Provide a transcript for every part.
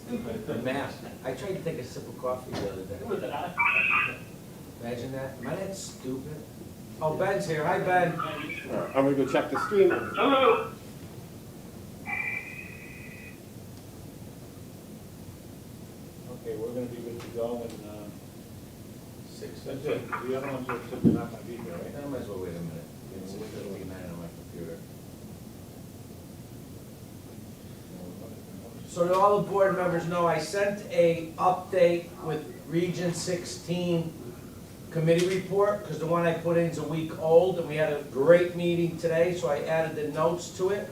A mask. I tried to take a sip of coffee the other day. Was it on? Imagine that. Am I that stupid? Oh, Ben's here. Hi, Ben. All right, I'm gonna go check the stream. Hello. Okay, we're gonna be good to go in, 6. that's it. The other ones are simply not gonna be here, right? I might as well wait a minute. It's 6:59 on my computer. So that all the board members know, I sent a update with Region 16 committee report, because the one I put in is a week old, and we had a great meeting today, so I added the notes to it,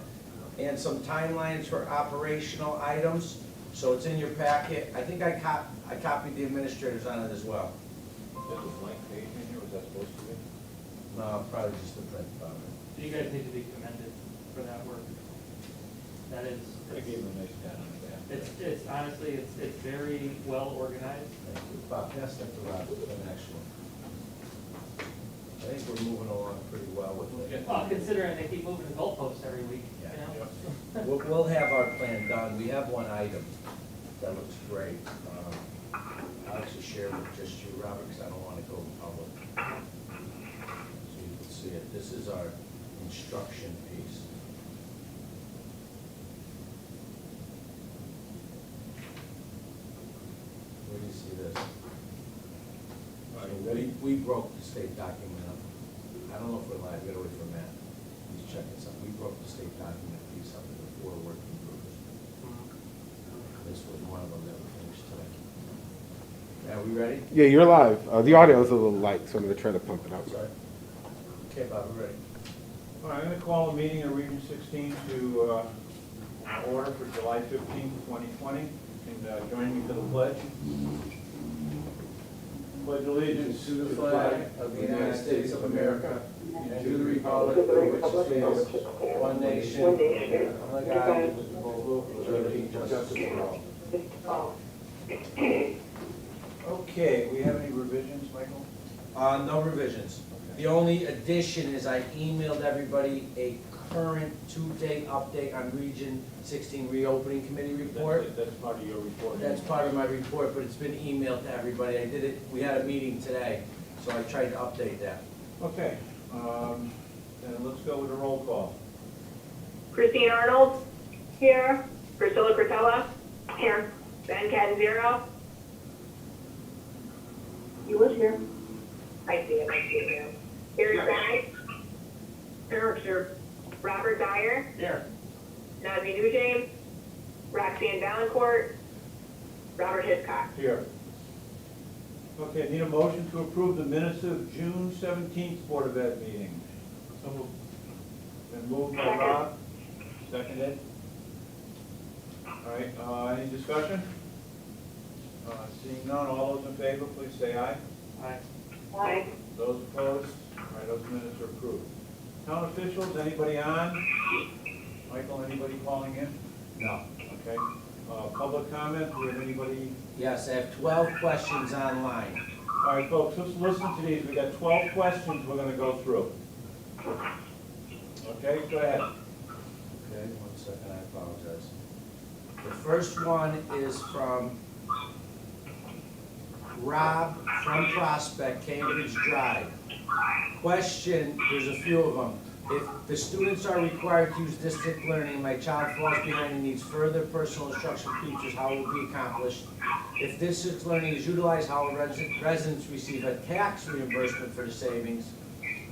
and some timelines for operational items, so it's in your packet. I think I copied the administrators on it as well. There's a blank page in here, was that supposed to be? No, probably just the print of it. You guys need to be commended for that work. That is, I gave him a nice pat on the back. it's honestly, it's very well organized. Thank you. Bob, pass that to Rob, the next one. I think we're moving along pretty well with it. Well, considering they keep moving the goalposts every week, you know? We'll have our plan done. We have one item that looks great. I'll actually share with just you, Robert, because I don't want to go public. So you can see it. This is our instruction piece. Where do you see this? We broke the state document up. I don't know if we're live, we gotta wait for Matt. He's checking something. We broke the state document piece up into 4 working groups. This was one of them that we finished today. Are we ready? Yeah, you're live. The audio is a little light, so I'm gonna try to pump it up. Sorry. Okay, Bob, we're ready. All right, I'm gonna call a meeting of Region 16 to order for July 15th, 2020. And join me for the pledge. Pledge allegiance To the flag of the United States of America and to the republic for which it stands, one nation, under God, indivisible, with liberty and justice for all. Okay, we have any revisions, Michael? No revisions. The only addition is I emailed everybody a current to-date update on Region 16 reopening committee report. That's part of your report. That's part of my report, but it's been emailed to everybody. I did it, we had a meeting today, so I tried to update that. Okay, then let's go with a roll call. Christine Arnold. Here. Priscilla Cretella. Here. Ben Catanzaro. You was here. I see it. Eric Stein. Eric's here. Robert Dyer. There. Nazmi Nugent. Roxanne Valancourt. Robert Hiscock. Here. Okay, need a motion to approve the minutes of June 17th Board of Ed meeting. So moved. Been moved by Rob, seconded. All right, any discussion? Seeing none, all those in favor, please say aye. Aye. Aye. Those opposed? All right, those minutes are approved. Town officials, anybody on? Michael, anybody calling in? No. Okay. Public comment, do we have anybody? Yes, I have 12 questions online. All right, folks, let's listen to these. We got 12 questions we're gonna go through. Okay, go ahead. Okay, 1 second, I apologize. The first one is from Rob from Prospect, Cambridge Drive. Question, there's a few of them. If the students are required to use district learning and my child falls behind and needs further personal instruction features, how will it be accomplished? If district learning is utilized, how will residents receive a tax reimbursement for the savings?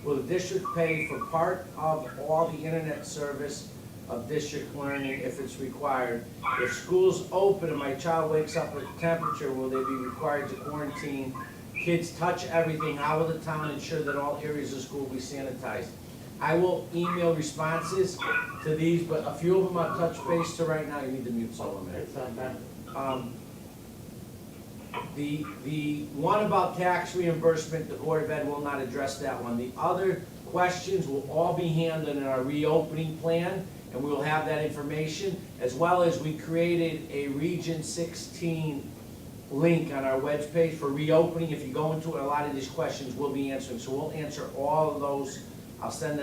Will the district pay for part of all the internet service of district learning if it's required? If school's open and my child wakes up with a temperature, will they be required to quarantine? Kids touch everything, how will the town ensure that all areas of school will be sanitized? I will email responses to these, but a few of them I'll touch base to right now. You need to mute some of them. It's on Ben. The one about tax reimbursement, the Board of Ed will not address that one. The other questions will all be handled in our reopening plan, and we will have that information, as well as we created a Region 16 link on our webpage for reopening. If you go into it, a lot of these questions we'll be answering, so we'll answer all of those I'll send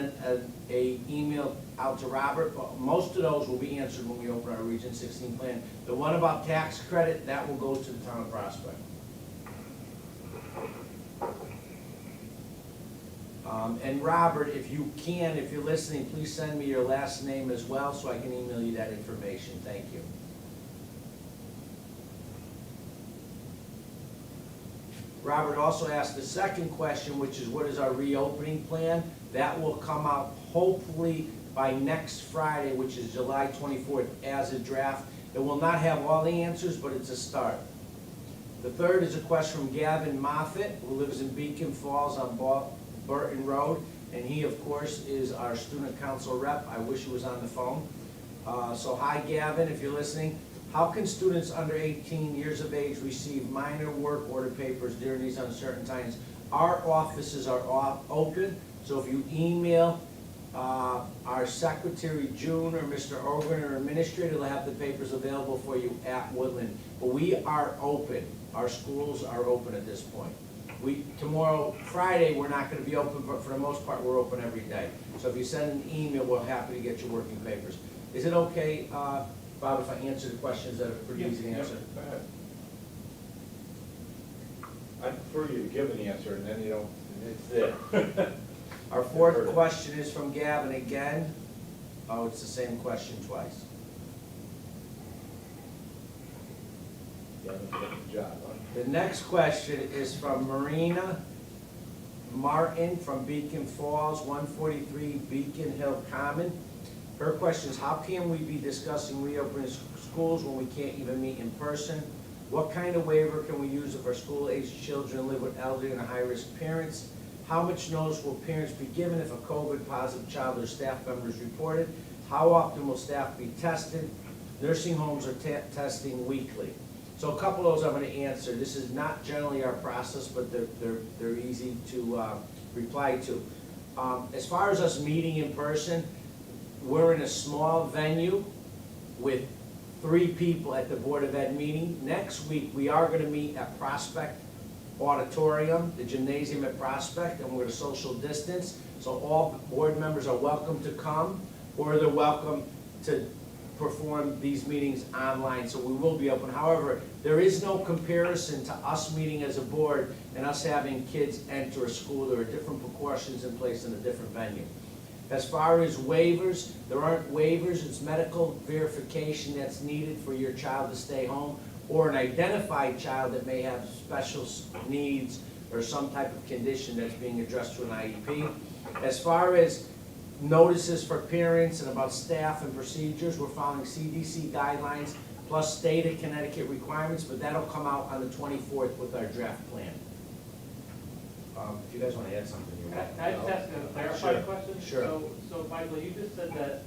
a email out to Robert, but most of those will be answered when we open our Region 16 plan. The one about tax credit, that will go to the town of Prospect. And Robert, if you can, if you're listening, please send me your last name as well, so I can email you that information. Thank you. Robert also asked the second question, which is what is our reopening plan? That will come out hopefully by next Friday, which is July 24th, as a draft. It will not have all the answers, but it's a start. The third is a question from Gavin Moffett, who lives in Beacon Falls on Burton Road, and he, of course, is our student council rep. I wish he was on the phone. So hi, Gavin, if you're listening. How can students under 18 years of age receive minor work order papers during these uncertain times? Our offices are open, so if you email our secretary, June, or Mr. Ogren, or administrator, they'll have the papers available for you at Woodland. But we are open. Our schools are open at this point. Tomorrow, Friday, we're not gonna be open, but for the most part, we're open every day. So if you send an email, we're happy to get your working papers. Is it okay, Bob, if I answer the questions that are pretty easy to answer? Go ahead. I prefer you to give an answer and then you don't, it's there. Our fourth question is from Gavin again. Oh, it's the same question twice. Yeah, good job, huh? The next question is from Marina Martin from Beacon Falls, 143 Beacon Hill Common. Her question is, how can we be discussing reopening schools when we can't even meet in person? What kind of waiver can we use if our school-aged children live with elderly and high-risk parents? How much notice will parents be given if a COVID-positive child or staff member is reported? How often will staff be tested? Nursing homes are testing weekly. So a couple of those I'm going to answer. This is not generally our process, but they're easy to reply to. As far as us meeting in person, we're in a small venue with 3 people at the Board of Ed meeting. Next week, we are going to meet at Prospect Auditorium, the gymnasium at Prospect, and we're going to social distance. So all board members are welcome to come, or they're welcome to perform these meetings online, so we will be open. However, there is no comparison to us meeting as a board and us having kids enter a school. There are different precautions in place in a different venue. As far as waivers, there aren't waivers. It's medical verification that's needed for your child to stay home, or an identified child that may have special needs or some type of condition that's being addressed through an IEP. As far as notices for parents and about staff and procedures, we're following CDC guidelines plus state of Connecticut requirements, but that'll come out on the 24th with our draft plan. If you guys want to add something, you're welcome. Can I just ask a clarifying Sure. question? Sure. So Michael, you just said that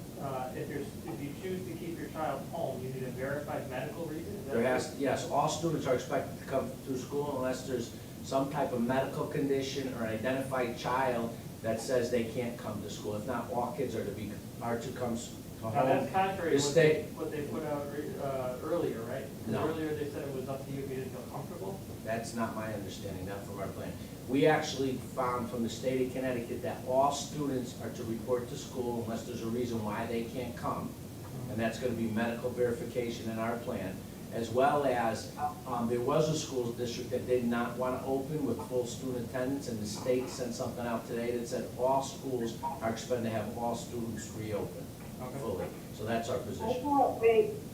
if you choose to keep your child home, you need a verified medical reason? Is that There right? yes, all students are expected to come through school unless there's some type of medical condition or an identified child that says they can't come to school. If not, all kids are to come to Now, home. that's contrary The to state- what they put out earlier, right? 'Cause No. earlier they said it was up to you if you didn't feel comfortable. That's not my understanding, not from our plan. We actually found from the state of Connecticut that all students are to report to school unless there's a reason why they can't come. And that's gonna be medical verification in our plan, as well as, there was a school district that did not wanna open with full student attendance, and the state sent something out today that said all schools are expected to have all students reopen fully. So that's our position.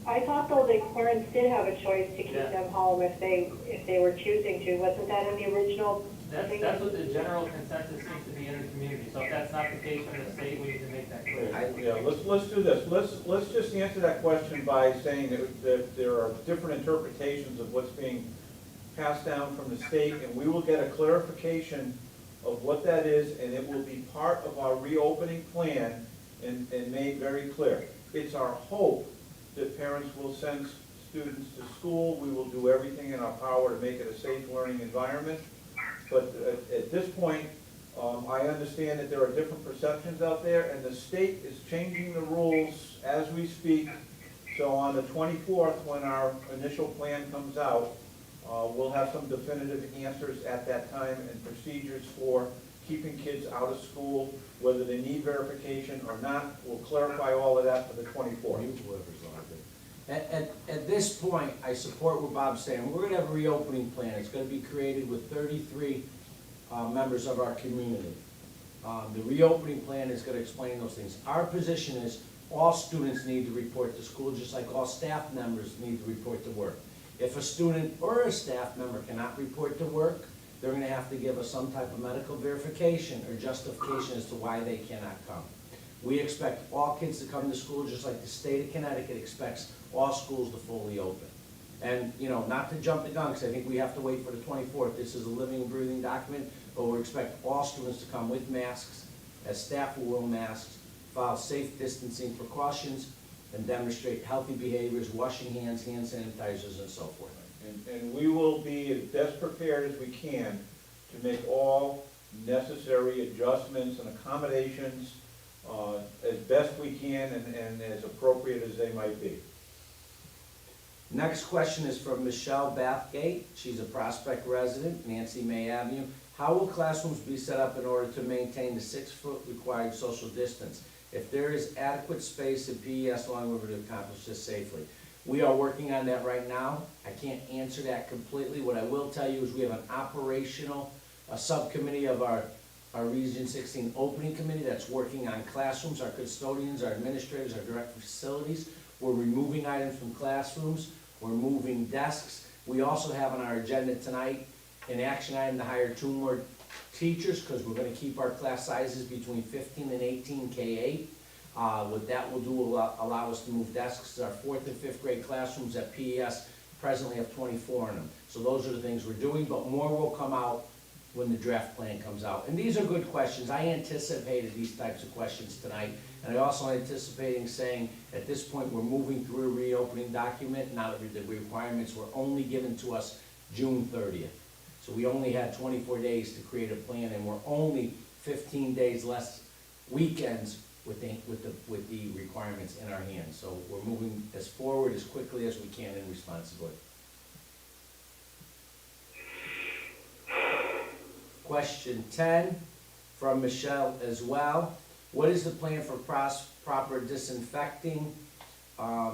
I thought though the parents did have a choice to keep Yeah. them home if they were choosing to. Wasn't that in the original thing? That's what the general consensus seems to be in the community. So if that's not the case from the state, we need to make that clear. Yeah, let's do this. Let's just answer that question by saying that there are different interpretations of what's being passed down from the state, and we will get a clarification of what that is, and it will be part of our reopening plan and made very clear. It's our hope that parents will send students to school. We will do everything in our power to make it a safe learning environment. But at this point, I understand that there are different perceptions out there, and the state is changing the rules as we speak. So on the 24th, when our initial plan comes out, we'll have some definitive answers at that time and procedures for keeping kids out of school, whether they need verification or not. We'll clarify all of that for the 24th. At this point, I support what Bob's saying. We're gonna have a reopening plan. It's gonna be created with 33 members of our community. The reopening plan is gonna explain those things. Our position is all students need to report to school, just like all staff members need to report to work. If a student or a staff member cannot report to work, they're gonna have to give us some type of medical verification or justification as to why they cannot come. We expect all kids to come to school, just like the state of Connecticut expects all schools to fully open. And, you know, not to jump the gun, because I think we have to wait for the 24th. This is a living, breathing document, but we expect all students to come with masks, as staff will wear masks, follow safe distancing precautions, and demonstrate healthy behaviors, washing hands, hand sanitizers, and so forth. And we will be as best prepared as we can to make all necessary adjustments and accommodations as best we can and as appropriate as they might be. Next question is from Michelle Bathgate. She's a Prospect resident, Nancy May Avenue. How will classrooms be set up in order to maintain the 6-foot required social distance? If there is adequate space at PES Long River to accomplish this safely. We are working on that right now. I can't answer that completely. What I will tell you is we have an operational subcommittee of our Region 16 opening committee that's working on classrooms, our custodians, our administrators, our director of facilities. We're removing items from classrooms. We're moving desks. We also have on our agenda tonight an action item to hire 2 more teachers, because we're gonna keep our class sizes between 15 and 18 K-8. What that will do will allow us to move desks. Our 4th and 5th grade classrooms at PES presently have 24 in them. So those are the things we're doing, but more will come out when the draft plan comes out. And these are good questions. I anticipated these types of questions tonight. And I also anticipating saying, at this point, we're moving through a reopening document. Now that the requirements were only given to us June 30th. So we only had 24 days to create a plan, and we're only 15 days less weekends with the requirements in our hands. So we're moving as forward as quickly as we can and responsibly. Question 10 from Michelle as well. What is the plan for proper disinfecting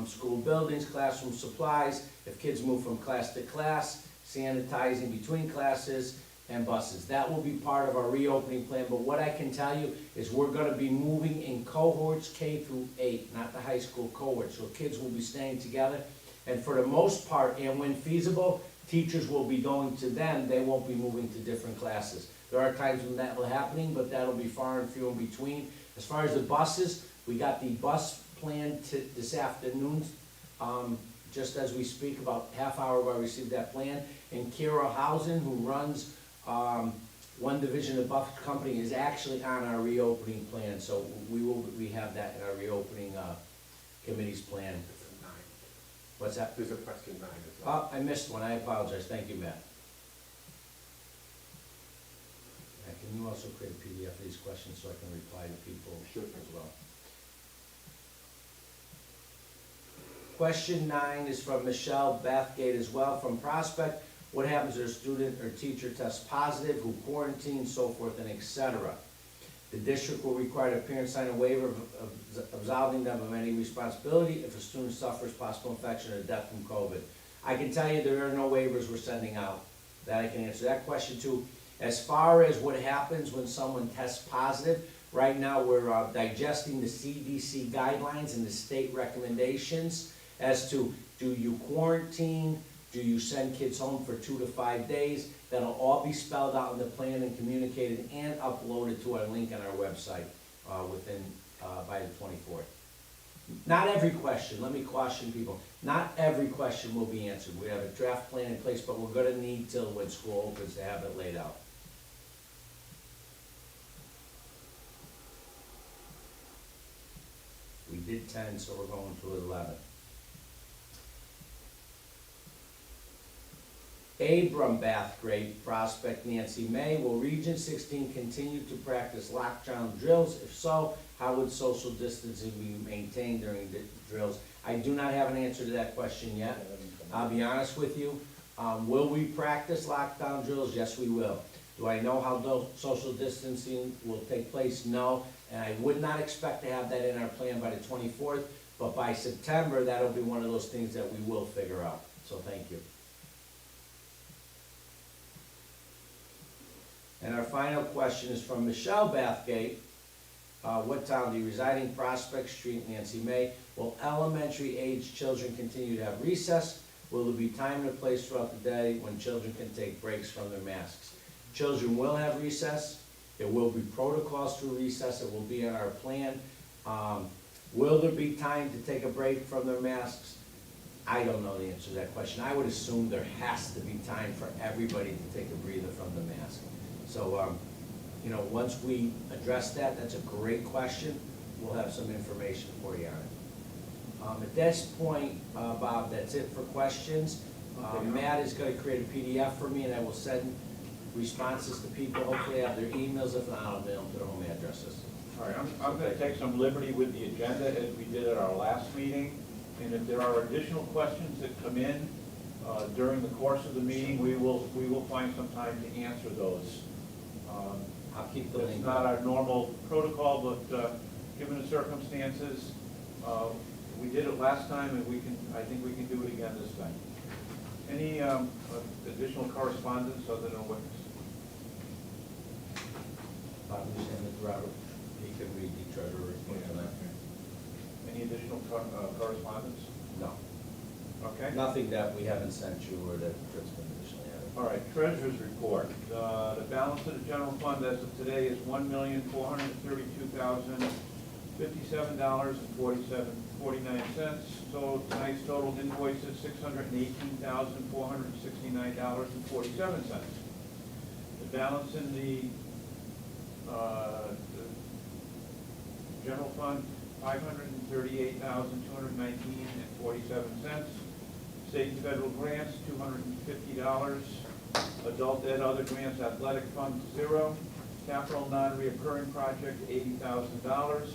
school buildings, classroom supplies, if kids move from class to class, sanitizing between classes and buses? That will be part of our reopening plan, but what I can tell you is we're gonna be moving in cohorts K through 8, not the high school cohorts, so kids will be staying together. And for the most part, and when feasible, teachers will be going to them, they won't be moving to different classes. There are times when that will happen, but that'll be far and few in between. As far as the buses, we got the bus plan this afternoon, just as we speak, about half hour ago I received that plan. And Kira Housen, who runs one division of the bus company, is actually on our reopening plan. So we have that in our reopening committee's plan. What's that? There's a question 9 as well. Oh, I missed one, I apologize, thank you, Matt. Can you also create a PDF of these questions so I can reply to people as well? Question 9 is from Michelle Bathgate as well, from Prospect. What happens if a student or teacher tests positive, who quarantines, so forth, and etc.? The district will require the parent sign a waiver of absolving them of any responsibility if a student suffers possible infection or death from COVID. I can tell you there are no waivers we're sending out. That I can answer that question too. As far as what happens when someone tests positive, right now we're digesting the CDC guidelines and the state recommendations as to, do you quarantine, do you send kids home for 2 to 5 days? That'll all be spelled out in the plan and communicated and uploaded to our link on our website by the 24th. Not every question, let me caution people, not every question will be answered. We have a draft plan in place, but we're gonna need till when school opens to have it laid out. We did 10, so we're going to 11. Abram Bathgate, Prospect Nancy May. Will Region 16 continue to practice lockdown drills? If so, how would social distancing be maintained during the drills? I do not have an answer to that question yet. I'll be honest with you. Will we practice lockdown drills? Yes, we will. Do I know how those social distancing will take place? No, and I would not expect to have that in our plan by the 24th, but by September, that'll be one of those things that we will figure out, so thank you. And our final question is from Michelle Bathgate. What town do you reside in? Prospect Street, Nancy May. Will elementary age children continue to have recess? Will there be time and a place throughout the day when children can take breaks from their masks? Children will have recess. There will be protocols through recess. It will be in our plan. Will there be time to take a break from their masks? I don't know the answer to that question. I would assume there has to be time for everybody to take a breather from the mask. So, you know, once we address that, that's a great question. We'll have some information for you on it. At this point, Bob, that's it for questions. Matt is gonna create a PDF for me, and I will send responses to people. Hopefully I have their emails. If not, I'll mail them to their home addresses. All right, I'm gonna take some liberty with the agenda as we did at our last meeting. And if there are additional questions that come in during the course of the meeting, we will find some time to answer those. I'll keep the It's link. not our normal protocol, but given the circumstances, we did it last time, and I think we can do it again this time. Any additional correspondence other than what's? Bob, you send it to Robert. He can read the treasurer report tonight. Any additional correspondence? No, Okay. nothing that we haven't sent you or that Tripp's been additionally added. All right, treasurer's report. The balance of the general fund as of today is $1,432,057.49. So tonight's total invoice is $618,469.47. The balance in the general fund, $538,219.47. State and federal grants, $250. Adult ed, other grants, athletic fund, 0. Capital non-reoccurring project, $80,000.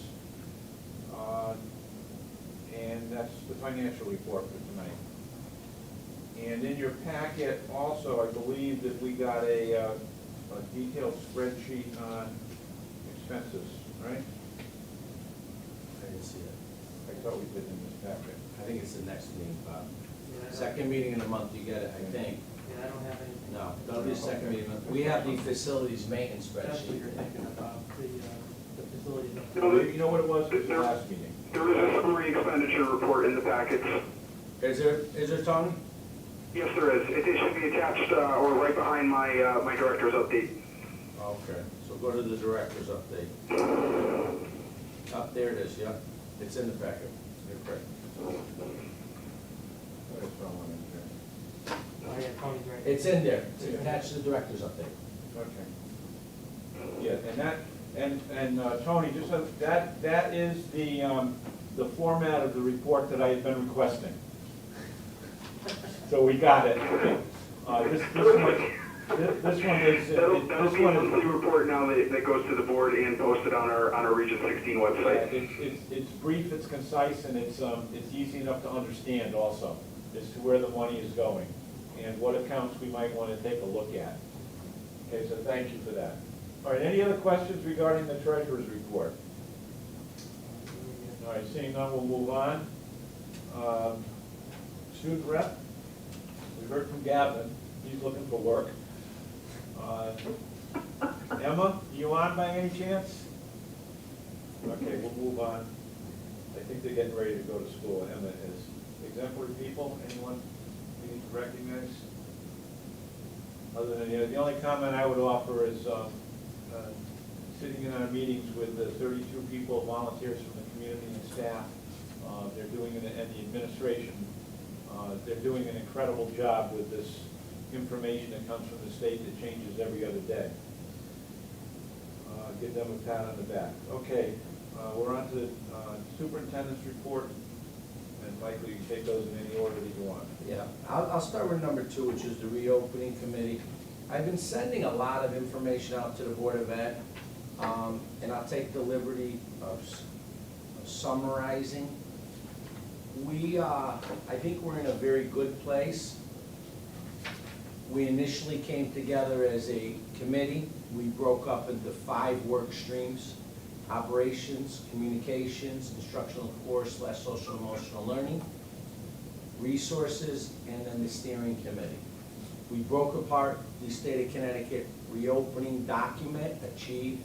And that's the financial report for tonight. And in your packet also, I believe that we got a detailed spreadsheet on expenses, right? I didn't see it. I thought we did in this packet. I think it's the next meeting, Bob. Yeah, I don't- Second meeting in the month, you get it, I think. Yeah, I don't have anything. No, that'll be the second meeting. We have the facilities maintenance That's what spreadsheet. you're thinking about, the facility. You know what it was? It was the last meeting. There is a summary expenditure report in the packets. Is there, Tony? Yes, there is. It should be attached or right behind my my director's update. Okay, so go to the director's update. Up there it is, yeah. It's in the packet. You're correct. Let's throw one in there. Oh, yeah, Tony's right. It's in there. It's attached to the director's update. Okay. Yeah, and Tony, just so, that is the format of the report that I had been requesting. So we got it. This one is, That'll this be a one monthly is, report now that goes to the board and posted on our Region 16 website. it's brief, it's concise, and it's easy enough to understand also as to where the money is going and what accounts we might want to take a look at. Okay, so thank you for that. All right, any other questions regarding the treasurer's report? All right, seeing none, we'll move on. Student rep, we heard from Gavin, he's looking for work. Emma, you on by any chance? Okay, we'll move on. I think they're getting ready to go to school, Emma is. Exemplary people, anyone we need to recognize? Other than, the only comment I would offer is, sitting in our meetings with the 32 people, volunteers from the community and staff, they're doing, and the administration, they're doing an incredible job with this information that comes from the state that changes every other day. Give them a pat on the back. Okay, we're on to the superintendent's report, and Michael, you can take those in any order that you want. Yeah, I'll start with number 2, which is the reopening committee. I've been sending a lot of information out to the Board of Ed, and I'll take the liberty of summarizing. I think we're in a very good place. We initially came together as a committee. We broke up into 5 work streams: operations, communications, instructional core / social emotional learning, resources, and then the steering committee. We broke apart the state of Connecticut reopening document, Achieve,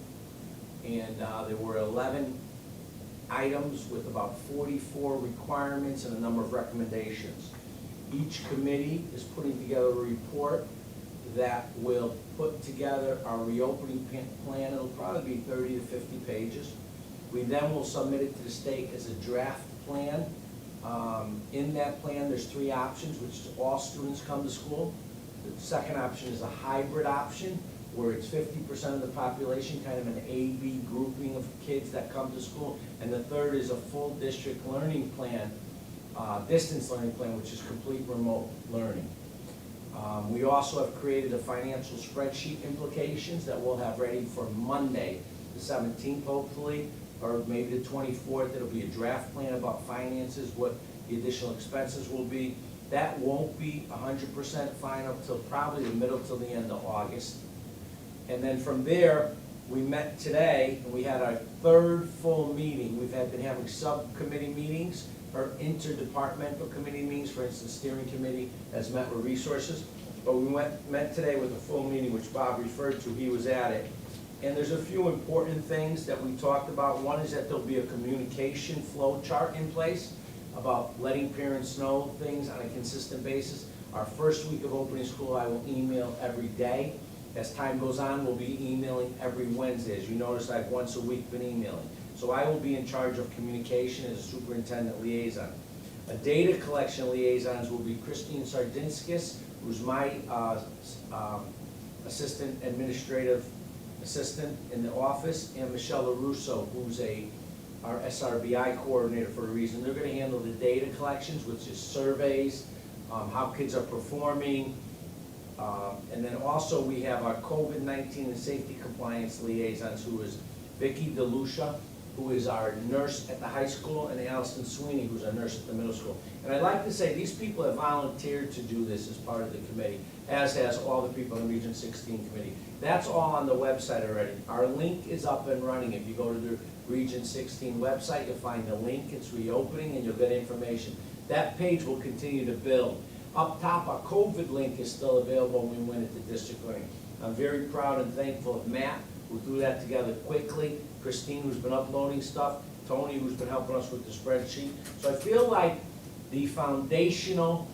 and there were 11 items with about 44 requirements and a number of recommendations. Each committee is putting together a report that will put together our reopening plan. It'll probably be 30 to 50 pages. We then will submit it to the state as a draft plan. In that plan, there's 3 options, which is all students come to school. The second option is a hybrid option, where it's 50% of the population, kind of an A-B grouping of kids that come to school. And the third is a full district learning plan, distance learning plan, which is complete remote learning. We also have created a financial spreadsheet implications that we'll have ready for Monday, the 17th hopefully, or maybe the 24th. It'll be a draft plan about finances, what the additional expenses will be. That won't be 100% final till probably the middle till the end of August. And then from there, we met today, and we had our 3rd full meeting. We've been having subcommittee meetings or interdepartmental committee meetings. For instance, steering committee has met with resources. But we met today with a full meeting, which Bob referred to. He was at it. And there's a few important things that we talked about. One is that there'll be a communication flow chart in place about letting parents know things on a consistent basis. Our first week of opening school, I will email every day. As time goes on, we'll be emailing every Wednesday. As you notice, I've once a week been emailing. So I will be in charge of communication as a superintendent liaison. A data collection liaisons will be Christine Sardinskis, who's my assistant administrative assistant in the office, and Michelle LaRusso, who's our SRBI coordinator for a reason. They're going to handle the data collections, which is surveys, how kids are performing, and then also we have our COVID-19 and safety compliance liaisons, who is Vicki DeLucia, who is our nurse at the high school, and Allison Sweeney, who's our nurse at the middle school. And I'd like to say these people have volunteered to do this as part of the committee, as has all the people in the Region 16 committee. That's all on the website already. Our link is up and running. If you go to the Region 16 website, you'll find the link. It's reopening, and you'll get information. That page will continue to build. Up top, our COVID link is still available when we went into district learning. I'm very proud and thankful of Matt, who threw that together quickly, Christine, who's been uploading stuff, Tony, who's been helping us with the spreadsheet. So I feel like the foundational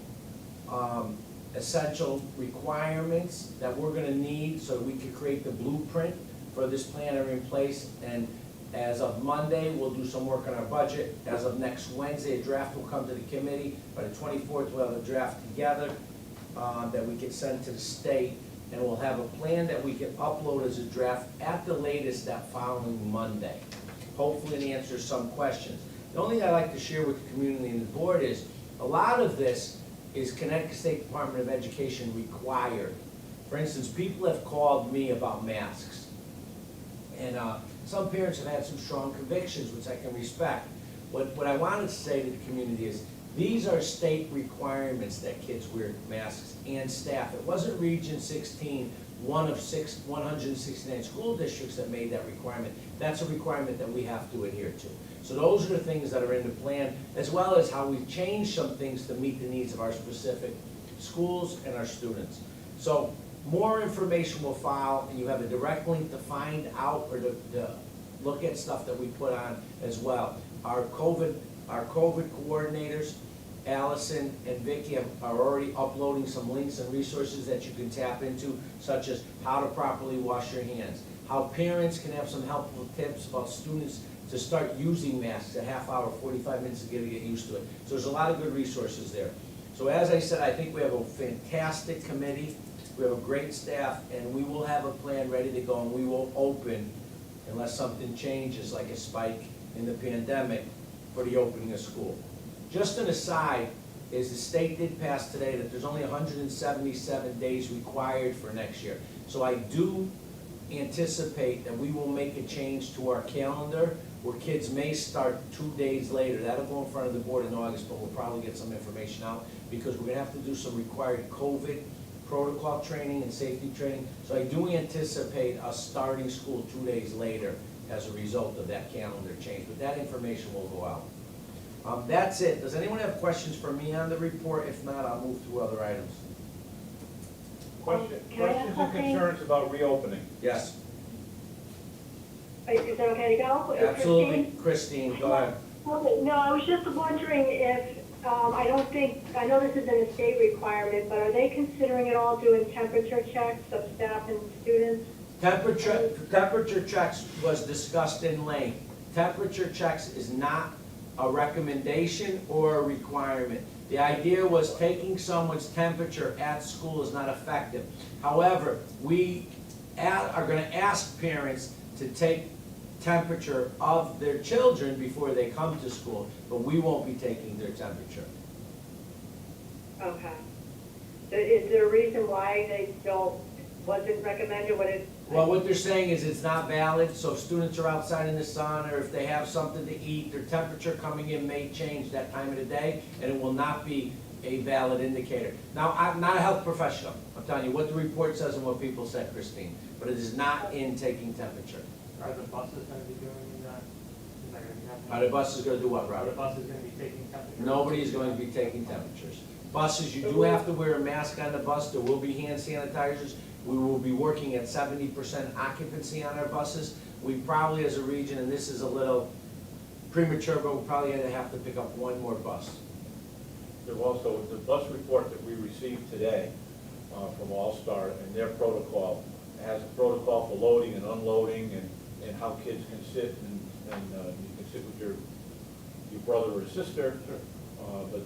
essential requirements that we're gonna need so that we can create the blueprint for this plan are in place. And as of Monday, we'll do some work on our budget. As of next Wednesday, a draft will come to the committee. By the 24th, we'll have a draft together that we can send to the state. And we'll have a plan that we can upload as a draft at the latest that following Monday. Hopefully it answers some questions. The only thing I'd like to share with the community and the board is a lot of this is Connecticut State Department of Education required. For instance, people have called me about masks. And some parents have had some strong convictions, which I can respect. What I wanted to say to the community is, these are state requirements that kids wear masks and staff. It wasn't Region 16, one of 169 school districts that made that requirement. That's a requirement that we have to adhere to. So those are the things that are in the plan, as well as how we've changed some things to meet the needs of our specific schools and our students. So more information will follow, and you have a direct link to find out or to look at stuff that we put on as well. Our COVID coordinators, Allison and Vicki, are already uploading some links and resources that you can tap into, such as how to properly wash your hands, how parents can have some helpful tips about students to start using masks, a half hour, 45 minutes to get used to it. So there's a lot of good resources there. So as I said, I think we have a fantastic committee, we have a great staff, and we will have a plan ready to go, and we will open, unless something changes like a spike in the pandemic, for the opening of school. Just an aside, is the state did pass today that there's only 177 days required for next year. So I do anticipate that we will make a change to our calendar where kids may start 2 days later. That'll go in front of the board in August, but we'll probably get some information out because we're gonna have to do some required COVID protocol training and safety training. So I do anticipate us starting school 2 days later as a result of that calendar change, but that information will go out. That's it. Does anyone have questions for me on the report? If not, I'll move through other items. Questions Can I ask and something? concerns about reopening? Yes, Is that okay to go? absolutely. Christine, go ahead. Okay, no, I was just wondering if, I don't think, I know this isn't a state requirement, but are they considering at all doing temperature checks of staff and students? Temperature checks was discussed in length. Temperature checks is not a recommendation or a requirement. The idea was taking someone's temperature at school is not effective. However, we are gonna ask parents to take temperature of their children before they come to school, but we won't be taking their temperature. Okay. Is there a reason why they wasn't recommended, what it? Well, what they're saying is it's not valid, so if students are outside in the sun, or if they have something to eat, their temperature coming in may change that time of the day, and it will not be a valid indicator. Now, I'm not a health professional, I'm telling you what the report says and what people said, Christine, but it is not in taking temperature. Are the buses gonna be doing that? Is that gonna be happening? Are the buses gonna do what, Are the Robert? buses gonna be taking temperature? Nobody is going to be taking temperatures. Buses, you do have to wear a mask on the bus, there will be hand sanitizers. We will be working at 70% occupancy on our buses. We probably, as a region, and this is a little premature, but we'll probably have to pick up one more bus. There also, the bus report that we received today from All-Star and their protocol has a protocol for loading and unloading and how kids can sit and you can sit with your brother or sister. But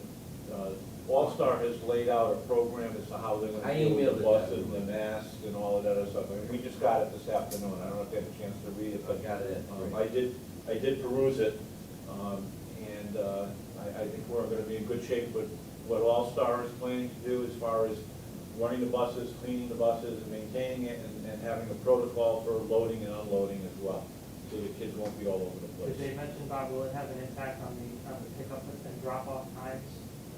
All-Star has laid out a program as to how they're I gonna deal with emailed the it buses, to the masks and all of that other stuff. I mean, we just got it this afternoon. I don't know if you had a chance to read it, but Got it. I did peruse it. And I think we're gonna be in good shape with what All-Star is planning to do as far as running the buses, cleaning the buses, and maintaining it, and having a protocol for loading and unloading as well, so the kids won't be all over the Did they place. mention, Bob, will it have an impact on the pickup and drop-off times?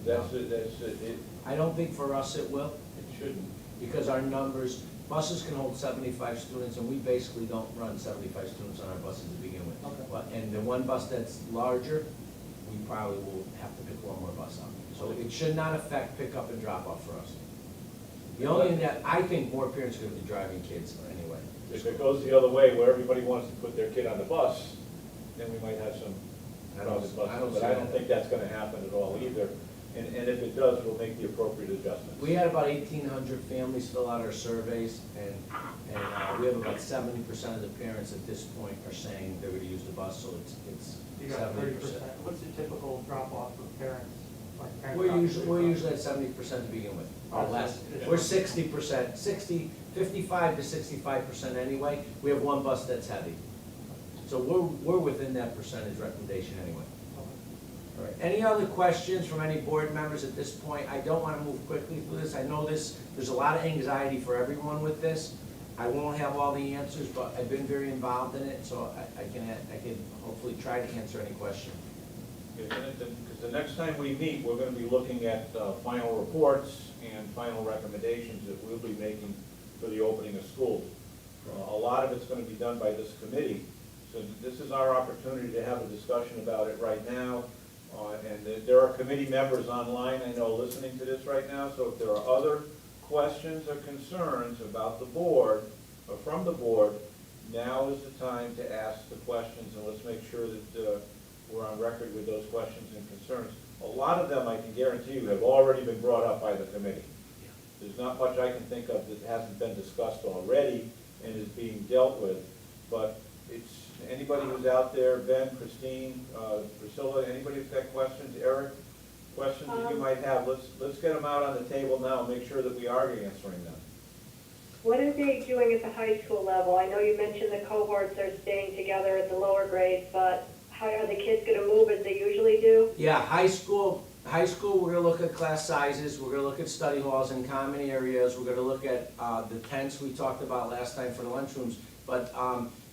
That's it, I don't think for us it will, it shouldn't. because our numbers, buses can hold 75 students, and we basically don't run 75 students on our buses to begin with. Okay. And the one bus that's larger, we probably will have to pick one more bus up. So it should not affect pickup and drop-off for us. The only thing that, I think more parents are gonna be driving kids anyway. If it goes the other way, where everybody wants to put their kid on the bus, then we might have some I don't- crowded I buses, don't but see I don't that. think that's gonna happen at all either. And if it does, we'll make the appropriate adjustments. We had about 1,800 families fill out our surveys, and we have about 70% of the parents at this point are saying they're gonna use the bus, so it's You got 30%. 70%. What's the typical drop-off of parents? Like parents We're dropping usually their at 70% to begin with, or Oh, less. so- We're 60%, 55 to 65% anyway. We have one bus that's heavy. So we're within that percentage recommendation anyway. All right. Any other questions from any board members at this point? I don't want to move quickly through this. I know there's a lot of anxiety for everyone with this. I won't have all the answers, but I've been very involved in it, so I can hopefully try to answer any question. Because the next time we meet, we're gonna be looking at final reports and final recommendations that we'll be making for the opening of schools. A lot of it's gonna be done by this committee, so this is our opportunity to have a discussion about it right now. And there are committee members online, I know, listening to this right now, so if there are other questions or concerns about the board, or from the board, now is the time to ask the questions, and let's make sure that we're on record with those questions and concerns. A lot of them, I can guarantee you, have already been brought up by the committee. There's not much I can think of that hasn't been discussed already and is being dealt with, but it's, anybody who's out there, Ben, Christine, Priscilla, anybody who's got questions, Eric, questions that you might have, let's get them out on the table now and make sure that we are answering them. What are they doing at the high school level? I know you mentioned the cohorts are staying together at the lower grades, but how are the kids gonna move as they usually do? Yeah, high school, we're gonna look at class sizes, we're gonna look at study halls and common areas, we're gonna look at the tents we talked about last time for the lunchrooms, but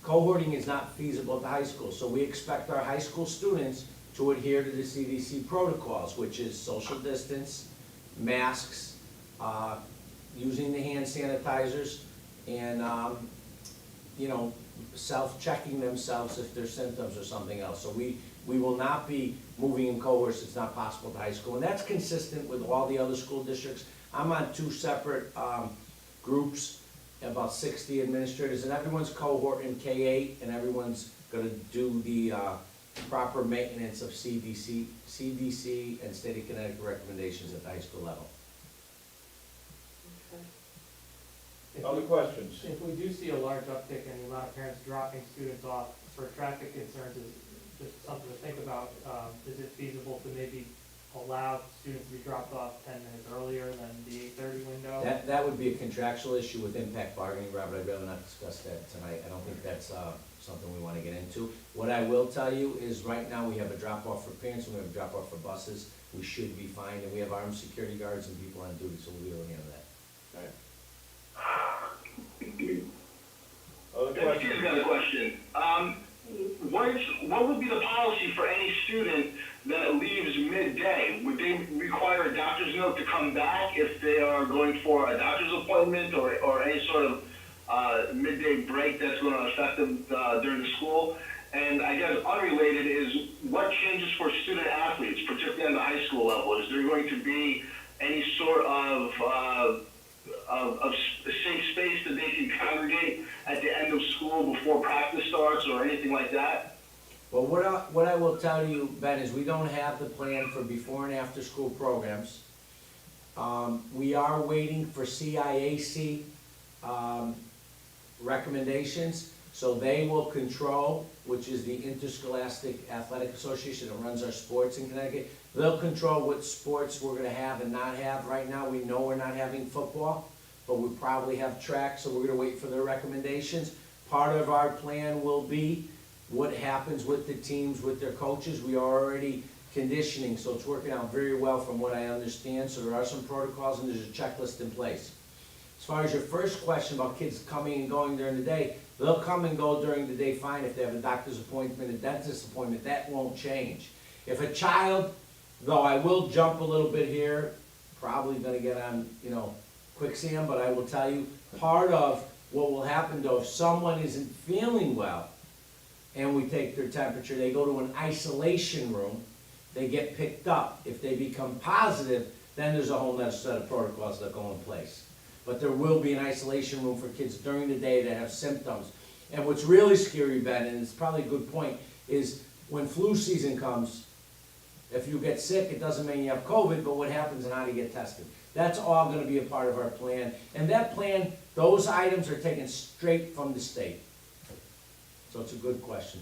cohorting is not feasible at the high school, so we expect our high school students to adhere to the CDC protocols, which is social distance, masks, using the hand sanitizers and, you know, self-checking themselves if there's symptoms or something else. So we will not be moving in cohorts, it's not possible to high school. And that's consistent with all the other school districts. I'm on two separate groups, about 60 administrators, and everyone's cohort in K-8, and everyone's gonna do the proper maintenance of CDC and state of Connecticut recommendations at the high school level. If Other we- questions? If we do see a large uptick in the amount of parents dropping students off for traffic concerns, is just something to think about. Is it feasible to maybe allow students to be dropped off 10 minutes earlier than the 8:30 window? That would be a contractual issue with impact bargaining, Robert, I'd rather not discuss that tonight. I don't think that's something we wanna get into. What I will tell you is, right now, we have a drop-off for parents, and we have a drop-off for buses. We should be fine, and we have armed security guards and people on duty, so we'll be able to handle that. Other Steve's questions? got a question. What would be the policy for any student that leaves midday? Would they require a doctor's note to come back if they are going for a doctor's appointment or any sort of midday break that's going to affect them during the school? And I guess unrelated is, what changes for student athletes, particularly on the high school level? Is there going to be any sort of safe space that they can congregate at the end of school before practice starts or anything like that? Well, what I will tell you, Ben, is we don't have the plan for before and after school programs. We are waiting for CIAC recommendations, so they will control, which is the Interscholastic Athletic Association that runs our sports in Connecticut. They'll control what sports we're gonna have and not have. Right now, we know we're not having football, but we probably have track, so we're gonna wait for their recommendations. Part of our plan will be what happens with the teams, with their coaches. We are already conditioning, so it's working out very well from what I understand. So there are some protocols and there's a checklist in place. As far as your first question about kids coming and going during the day, they'll come and go during the day fine if they have a doctor's appointment, a dentist's appointment, that won't change. If a child, though I will jump a little bit here, probably gonna get on, quicksand, but I will tell you, part of what will happen though, if someone isn't feeling well and we take their temperature, they go to an isolation room, they get picked up. If they become positive, then there's a whole nother set of protocols that go in place. But there will be an isolation room for kids during the day that have symptoms. And what's really scary, Ben, and it's probably a good point, is when flu season comes, if you get sick, it doesn't mean you have COVID, but what happens and how do you get tested? That's all gonna be a part of our plan. And that plan, those items are taken straight from the state. So it's a good question.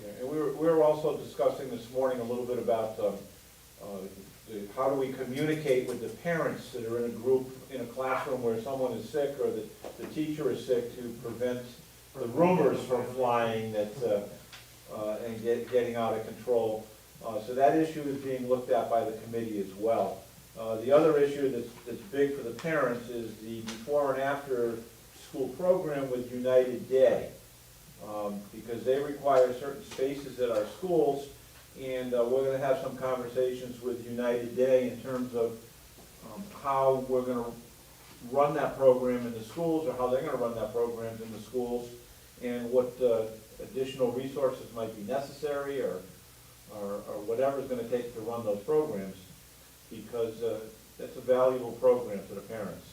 Yeah, and we were also discussing this morning a little bit about how do we communicate with the parents that are in a group, in a classroom where someone is sick or the teacher is sick, to prevent the rumors from flying that, and getting out of control. So that issue is being looked at by the committee as well. The other issue that's big for the parents is the before and after school program with United Day. Because they require certain spaces at our schools, and we're gonna have some conversations with United Day in terms of how we're gonna run that program in the schools, or how they're gonna run that program in the schools, and what additional resources might be necessary, or whatever's gonna take to run those programs, because that's a valuable program for the parents.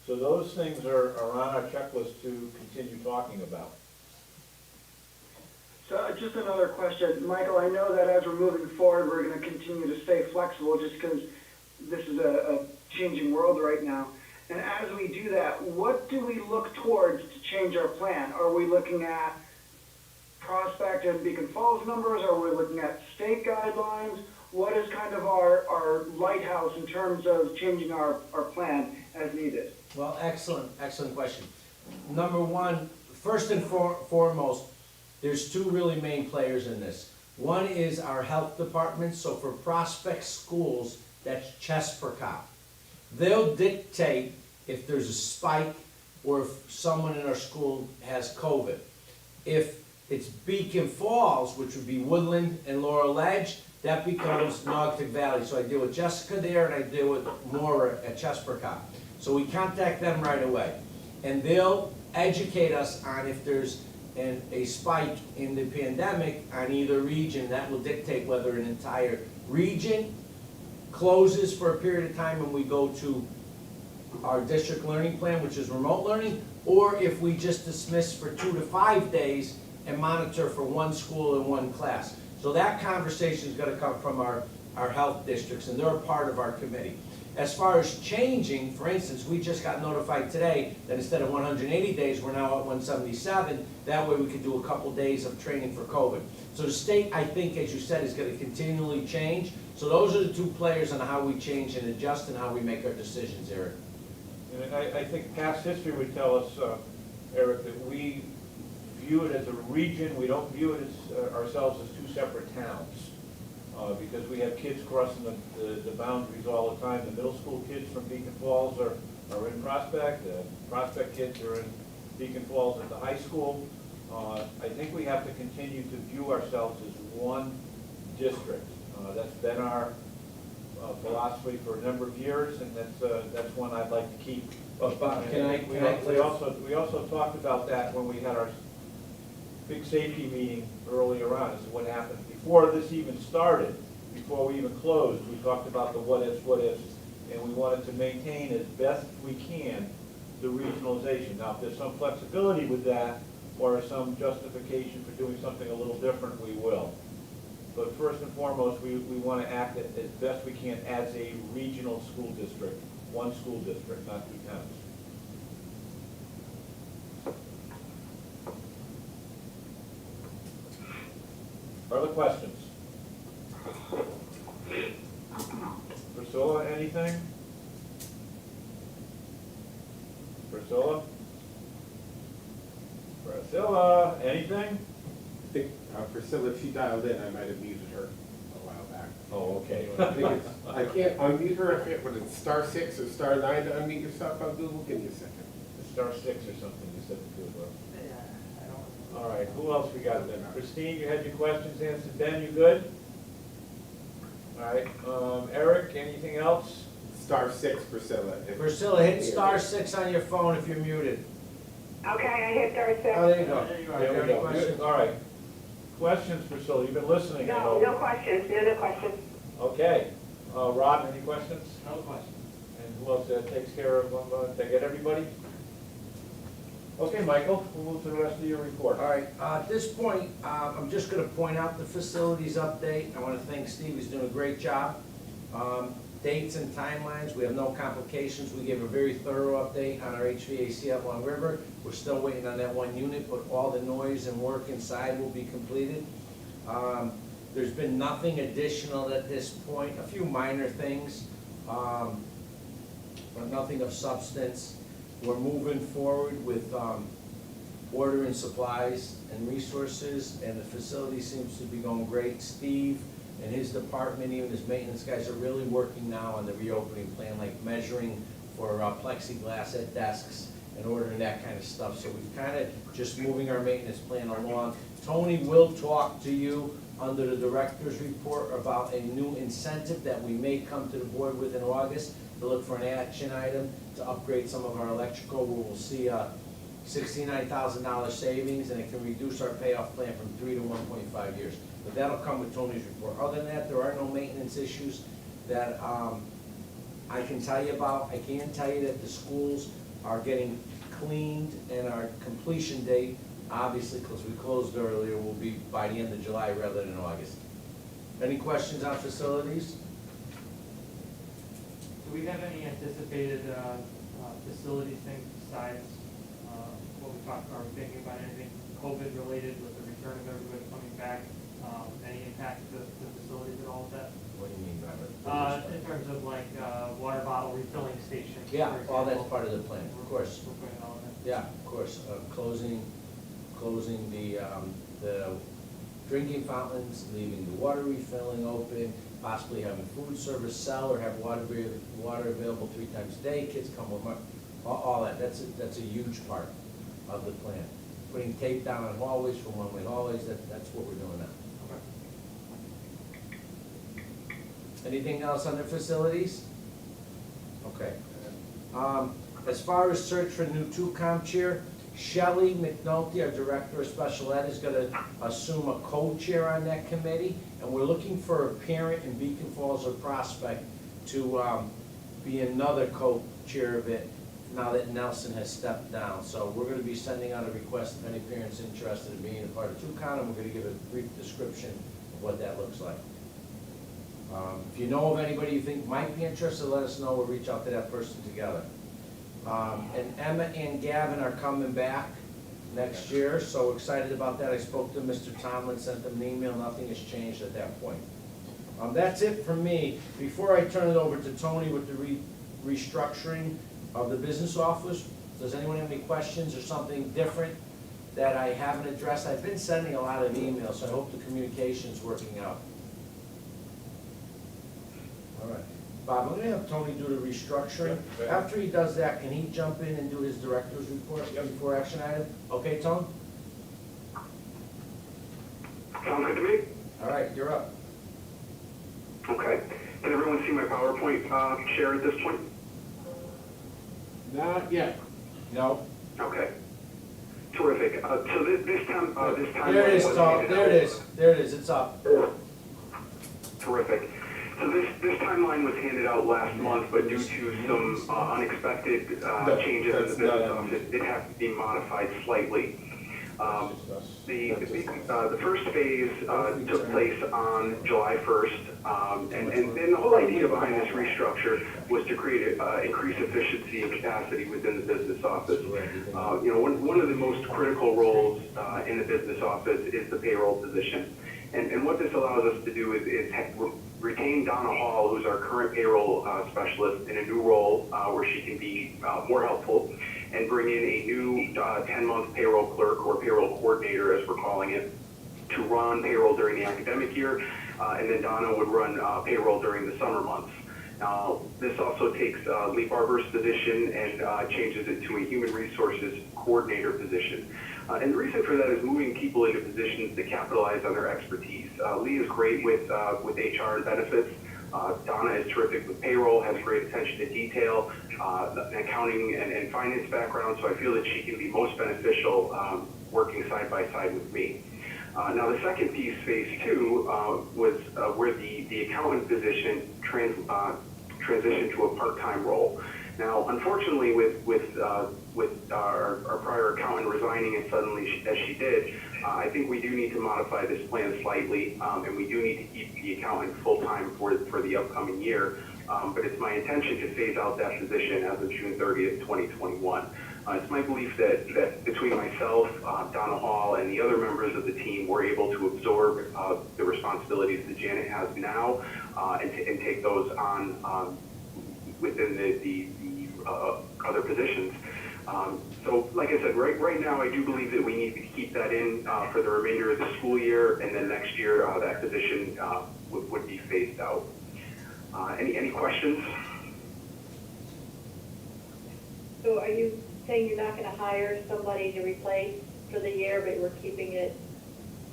So those things are on our checklist to continue talking about. So just another question. Michael, I know that as we're moving forward, we're going to continue to stay flexible just because this is a changing world right now. And as we do that, what do we look towards to change our plan? Are we looking at Prospect and Beacon Falls numbers? Are we looking at state guidelines? What is kind of our lighthouse in terms of changing our plan as needed? Well, excellent question. Number one, first and foremost, there's two really main players in this. One is our health department, so for Prospect schools, that's chest per cop. They'll dictate if there's a spike or if someone in our school has COVID. If it's Beacon Falls, which would be Woodland and Laurel Edge, that becomes Naugatuck Valley. So I deal with Jessica there, and I deal with Maura at Chespercott. So we contact them right away, and they'll educate us on if there's a spike in the pandemic on either region. That will dictate whether an entire region closes for a period of time and we go to our district learning plan, which is remote learning, or if we just dismiss for 2 to 5 days and monitor for one school and one class. So that conversation is gonna come from our health districts, and they're a part of our committee. As far as changing, for instance, we just got notified today that instead of 180 days, we're now at 177. That way we could do a couple days of training for COVID. So the state, I think, as you said, is gonna continually change. So those are the two players on how we change and adjust and how we make our decisions, Eric. And I think past history would tell us, Eric, that we view it as a region, we don't view it as ourselves as two separate towns. Because we have kids crossing the boundaries all the time. The middle school kids from Beacon Falls are in Prospect, the Prospect kids are in Beacon Falls at the high school. I think we have to continue to view ourselves as one district. That's been our philosophy for a number of years, and that's one I'd like to keep. But Bob, We also talked about that when we had our big safety meeting earlier on, is what happened before this even started, before we even closed. We talked about the what ifs, and we wanted to maintain as best we can the regionalization. Now, if there's some flexibility with that, or some justification for doing something a little different, we will. But first and foremost, we want to act as best we can as a regional school district, one school district, not two towns. Other questions? Priscilla, anything? Priscilla? Priscilla, anything? I think Priscilla, if she dialed in, I might have muted her a while back. Oh, okay. I can't unmute her if it, but it's *6 or *9 to unmute yourself on Google. Give me a second. *6 or something, you said it too, bro. Yeah, I don't. All right, who else we got then? Christine, you had your questions answered. Ben, you good? All right, Eric, anything else? *6, Priscilla. Priscilla, hit *6 on your phone if you're muted. Okay, I hit star six. Oh, there you go. There you go. Are there There we any go. questions? All right. Questions, Priscilla? You've been listening, I No, hope. no questions, no questions. Okay. Rod, any questions? No question. And who else takes care of them? Did I get everybody? Okay, Michael, we'll move to the rest of your report. All right, at this point, I'm just gonna point out the facilities update. I wanna thank Steve, he's doing a great job. Dates and timelines, we have no complications. We gave a very thorough update on our HVAC at Long River. We're still waiting on that one unit, but all the noise and work inside will be completed. There's been nothing additional at this point, a few minor things, but nothing of substance. We're moving forward with ordering supplies and resources, and the facility seems to be going great. Steve and his department, even his maintenance guys, are really working now on the reopening plan, like measuring for plexiglass at desks and ordering that kind of stuff. So we've kind of just moving our maintenance plan along. Tony will talk to you under the director's report about a new incentive that we may come to the board with in August to look for an action item to upgrade some of our electrical, where we'll see a $69,000 savings, and it can reduce our payoff plan from 3 to 1.5 years. But that'll come with Tony's report. Other than that, there are no maintenance issues that I can tell you about. I can tell you that the schools are getting cleaned, and our completion date, obviously, because we closed earlier, will be by the end of July rather than August. Any questions on facilities? Do we have any anticipated facilities things besides what we talked, are we thinking about anything COVID related with the return of everybody coming back? Any impact to the facilities at all with that? What do you mean by that? In terms of like water bottle refilling stations? Yeah, for all that's example. part of the plan, of course. We're putting all of that. Yeah, of course, closing the drinking fountains, leaving the water refilling open, possibly having food service sell or have water available 3 times a day, kids come with all that, that's a huge part of the plan. Putting tape down on hallways for one-way hallways, that's what we're doing now. Okay. Anything else on the facilities? Okay. As far as search for new two-com chair, Shelley McNulty, our Director of Special Ed, is gonna assume a co-chair on that committee, and we're looking for a parent in Beacon Falls or Prospect to be another co-chair of it now that Nelson has stepped down. So we're gonna be sending out a request if any parents interested in being a part of two-com, and we're gonna give a brief description of what that looks like. If you know of anybody you think might be interested, let us know, we'll reach out to that person together. And Emma and Gavin are coming back next year, so excited about that. I spoke to Mr. Tomlin, sent them an email, nothing has changed at that point. That's it for me. Before I turn it over to Tony with the restructuring of the business office, does anyone have any questions or something different that I haven't addressed? I've been sending a lot of emails, so I hope the communication's working out. All right. Bob, I'm gonna have Tony do the restructuring. Yeah. After he does that, can he jump in and do his director's report before action item? Okay, Tony? Sounds good to me? All right, you're up. Okay. Can everyone see my PowerPoint share at this point? Not yet. No? Okay. Terrific. So this time There it is, was Tom. handed There it out. is. There it is. It's up. Terrific. So this timeline was handed out last month, but due to some unexpected changes in the business office, it had to be modified slightly. The first phase took place on July 1st, and the whole idea behind this restructure was to create increased efficiency and capacity within the business office. One of the most critical roles in the business office is the payroll position. And what this allows us to do is retain Donna Hall, who's our current payroll specialist, in a new role where she can be more helpful, and bring in a new 10-month payroll clerk, or payroll coordinator as we're calling it, to run payroll during the academic year, and then Donna would run payroll during the summer months. Now, this also takes Lee Barber's position and changes it to a human resources coordinator position. And the reason for that is moving people into positions that capitalize on their expertise. Lee is great with HR and benefits. Donna is terrific with payroll, has great attention to detail, an accounting and finance background, so I feel that she can be most beneficial working side by side with me. Now, the second piece, phase 2, was where the accountant position transitioned to a part-time role. Now, unfortunately, with our prior accountant resigning as suddenly as she did, I think we do need to modify this plan slightly, and we do need to keep the accountant full-time for the upcoming year. But it's my intention to phase out that position as of June 30th, 2021. It's my belief that between myself, Donna Hall, and the other members of the team, we're able to absorb the responsibilities that Janet has now and take those on within the other positions. So, like I said, right now I do believe that we need to keep that in for the remainder of the school year, and then next year that position would be phased out. Any questions? So are you saying you're not gonna hire somebody to replace for the year, but we're keeping it?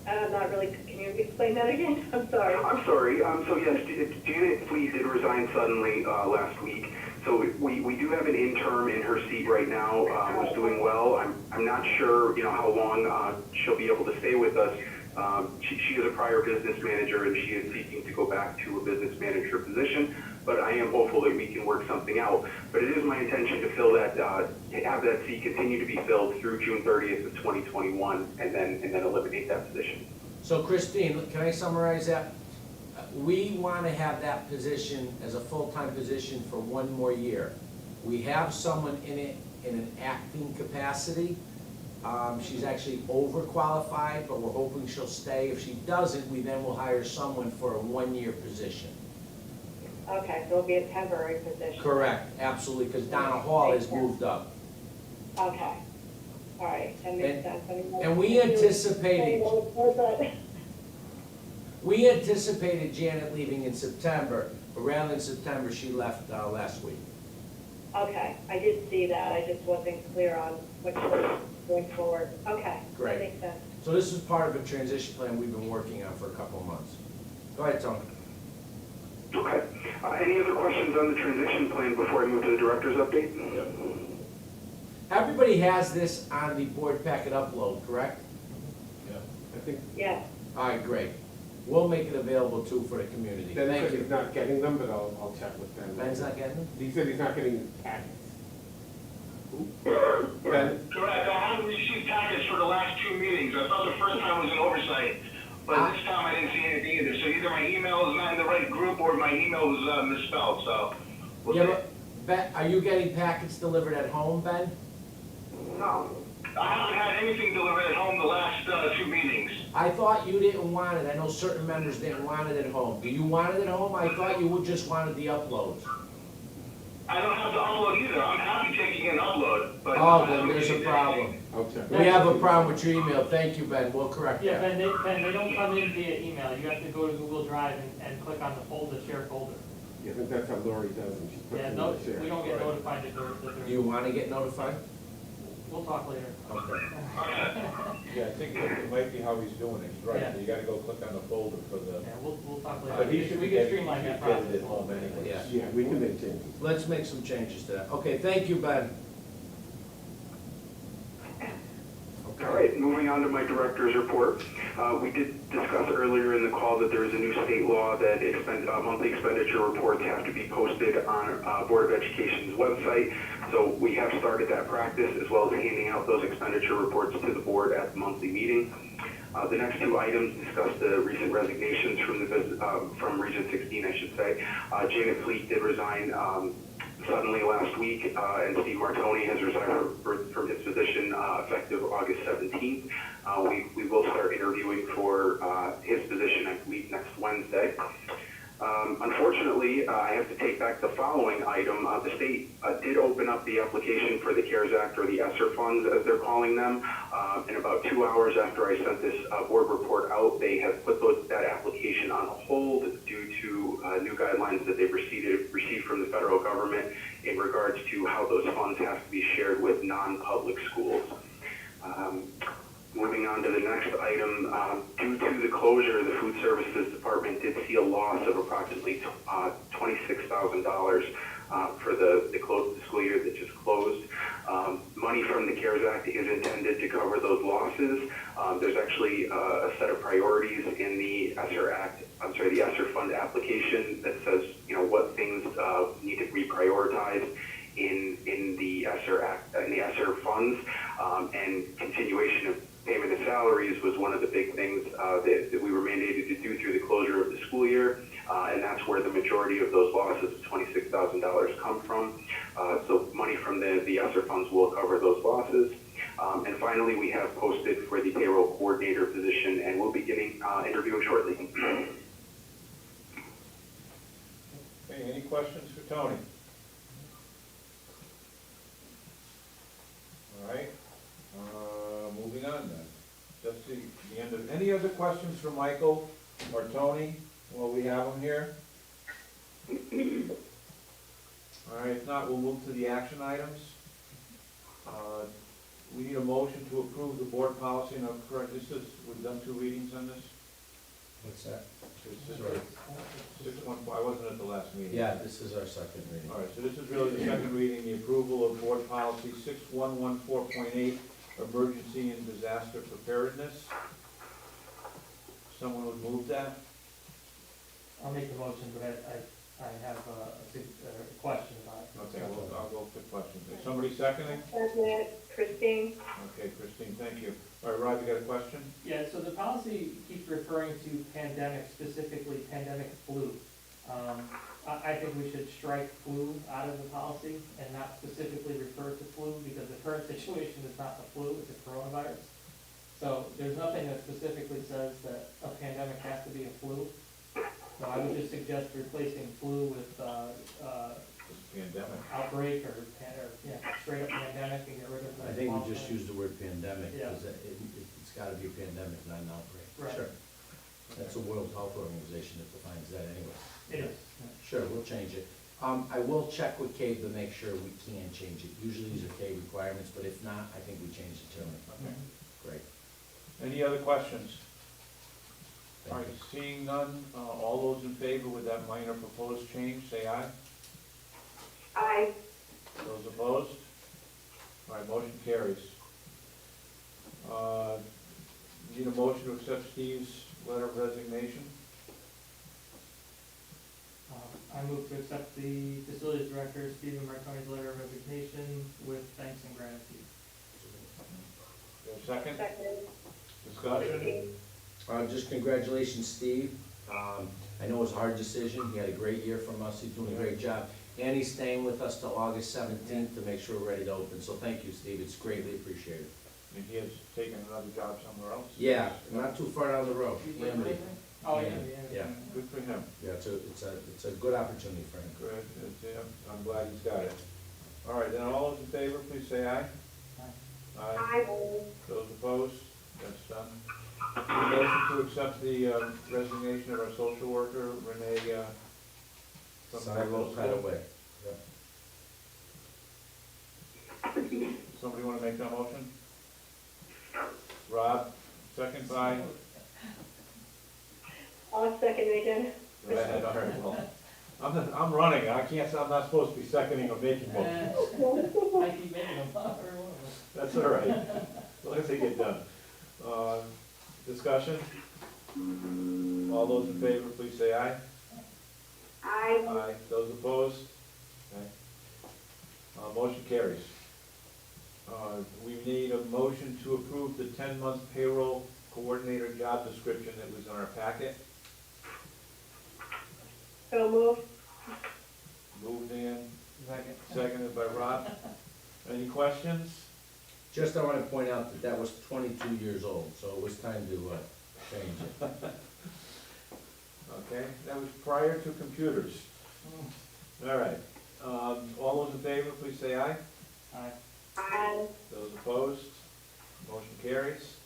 I'm not really, can you explain that again? I'm sorry. I'm sorry. So yes, Janet Fleet did resign suddenly last week. So we do have an interim in her seat right now, who's doing well. I'm not sure, how long she'll be able to stay with us. She is a prior business manager, and she is seeking to go back to a business manager position. But I am hopeful that we can work something out. But it is my intention to fill that, have that seat continue to be filled through June 30th of 2021, and then eliminate that position. So Christine, can I summarize that? We want to have that position as a full-time position for one more year. We have someone in it in an acting capacity. She's actually overqualified, but we're hoping she'll stay. If she doesn't, we then will hire someone for a one-year position. Okay, so it'll be a temporary position. Correct, absolutely, because Donna Hall has moved up. Okay, all right, that makes sense. And we anticipated Janet leaving in September, but rather than September, she left last week. Okay, I did see that, I just wasn't clear on what she was going forward. Okay, Great. that makes sense. So this is part of a transition plan we've been working on for a couple of months. Go ahead, Tony. Okay. Any other questions on the transition plan before I move to the director's update? Everybody has this on the board packet upload, correct? I think Yes. All right, great. We'll make it available too for the community. Ben Thank said he's you. not getting them, but I'll check with Ben. Ben's not getting them? He said he's not getting packets. Ben? Correct, I haven't received packets for the last 2 meetings. I thought the first time was an oversight, but this time I didn't see anything either. So either my email is not in the right group or my email was misspelled, so. we'll Yeah, see. but, Ben, are you getting packets delivered at home, Ben? No. I haven't had anything delivered at home the last 2 meetings. I thought you didn't want it. I know certain members didn't want it at home. Do you want it at home? I thought you would just wanted the uploads. I don't have to upload either. I'm happy taking an upload, but. Oh, then there's a problem. I'll check. We have a problem with your email. Thank you, Ben. We'll correct Yeah, that. Ben, they don't come in via email. You have to go to Google Drive and click on the folder, share folder. Yeah, I think that's how Lori does it. She puts Yeah, them no, in the share. we don't get notified that Do they're, you want to get notified? we'll talk later. Okay. Yeah, I think it might be how he's doing it, he's right, Yeah. so you gotta go click on the folder for the, Yeah, we'll talk later. but he should We be can getting, streamline he that should get process. it at home anyway. Yeah. Yeah, we can make changes. Let's make some changes to that. Okay, thank you, Ben. All right, moving on to my director's report. We did discuss earlier in the call that there is a new state law that monthly expenditure reports have to be posted on Board of Education's website. So we have started that practice as well as handing out those expenditure reports to the board at the monthly meeting. The next 2 items discuss the recent resignations from Region 16, I should say. Janet Fleet did resign suddenly last week, and Steve Martoni has resigned from his position effective August 17th. We will start interviewing for his position, I believe, next Wednesday. Unfortunately, I have to take back the following item. The state did open up the application for the CARES Act, or the ESSER funds, as they're calling them. And about 2 hours after I sent this board report out, they have put that application on hold due to new guidelines that they've received from the federal government in regards to how those funds have to be shared with non-public schools. Moving on to the next item, due to the closure, the Food Services Department did see a loss of approximately $26,000 for the school year that just closed. Money from the CARES Act is intended to cover those losses. There's actually a set of priorities in the the ESSER fund application that says, what things need to be prioritized in the ESSER Act, in the ESSER funds, and continuation of payment of salaries was one of the big things that we were mandated to do through the closure of the school year, and that's where the majority of those losses of $26,000 come from. So money from the ESSER funds will cover those losses. And finally, we have posted for the payroll coordinator position, and we'll be getting interviewing shortly. Okay, any questions for Tony? All right, moving on then. Just the end of, any other questions for Michael or Tony while we have them here? All right, if not, we'll move to the action items. We need a motion to approve the board policy, and I'm correct, we've done 2 readings on this? What's that? It's just 614, I wasn't at the last meeting. Yeah, this is our second reading. All right, so this is really the second reading, the approval of board policy 6114.8, emergency and disaster preparedness. Someone would move that? I'll make the motion, but I have a question about it. Okay, well, I'll go for questions. Is somebody seconding? President, Christine. Okay, Christine, thank you. All right, Rob, you got a question? Yeah, so the policy keeps referring to pandemic, specifically pandemic flu. I think we should strike flu out of the policy and not specifically refer to flu, because the current situation is not the flu, it's a coronavirus. So there's nothing that specifically says that a pandemic has to be a flu. So I would just suggest replacing flu with This pandemic. outbreak or straight up pandemic and get rid of the. I think we just use the word pandemic, Yeah. because it's gotta be a pandemic, not an outbreak. Right. Sure. That's a World Health Organization that defines that anyway. It is. Sure, we'll change it. I will check with Cade to make sure we can change it. Usually these are Cade requirements, but if not, I think we change it to them. Okay. Great. Any other questions? All right, seeing none, all those in favor with that minor proposed change, say aye. Aye. Those opposed? All right, motion carries. Need a motion to accept Steve's letter of resignation? I move to accept the facilities director, Stephen Marconi's letter of resignation with thanks and gratitude. Is there a second? Second. Discussion? Just congratulations, Steve. I know it was a hard decision. He had a great year from us. He's doing a great job. And he's staying with us till August 17th to make sure we're ready to open. So thank you, Steve. It's greatly appreciated. And he has taken another job somewhere else? Yeah, not too far down the road. Oh, Yeah. yeah. Yeah, Good for him. yeah, it's a good opportunity for him. Good, yeah, I'm glad he's got it. All right, then all those in favor, please say aye. Aye. Aye. Those opposed? That's done. Need a motion to accept the resignation of our social worker, Renee, from the Sidewalk school. right away. Somebody want to make that motion? Rob, second by? I'll second it again. Go ahead, all right, well, I'm running, I'm not supposed to be seconding or making motions. I keep making them, every one of them. That's all right, as long as they get done. Discussion? All those in favor, please say aye. Aye. Aye. Those opposed? Okay. Motion carries. We need a motion to approve the 10-month payroll coordinator job description that was in our packet. So move. Moved in, Second. seconded by Rob. Any questions? Just I want to point out that that was 22 years old, so it was time to change it. Okay, that was prior to computers. All right. All those in favor, please say aye. Aye. Aye. Those opposed? Motion carries.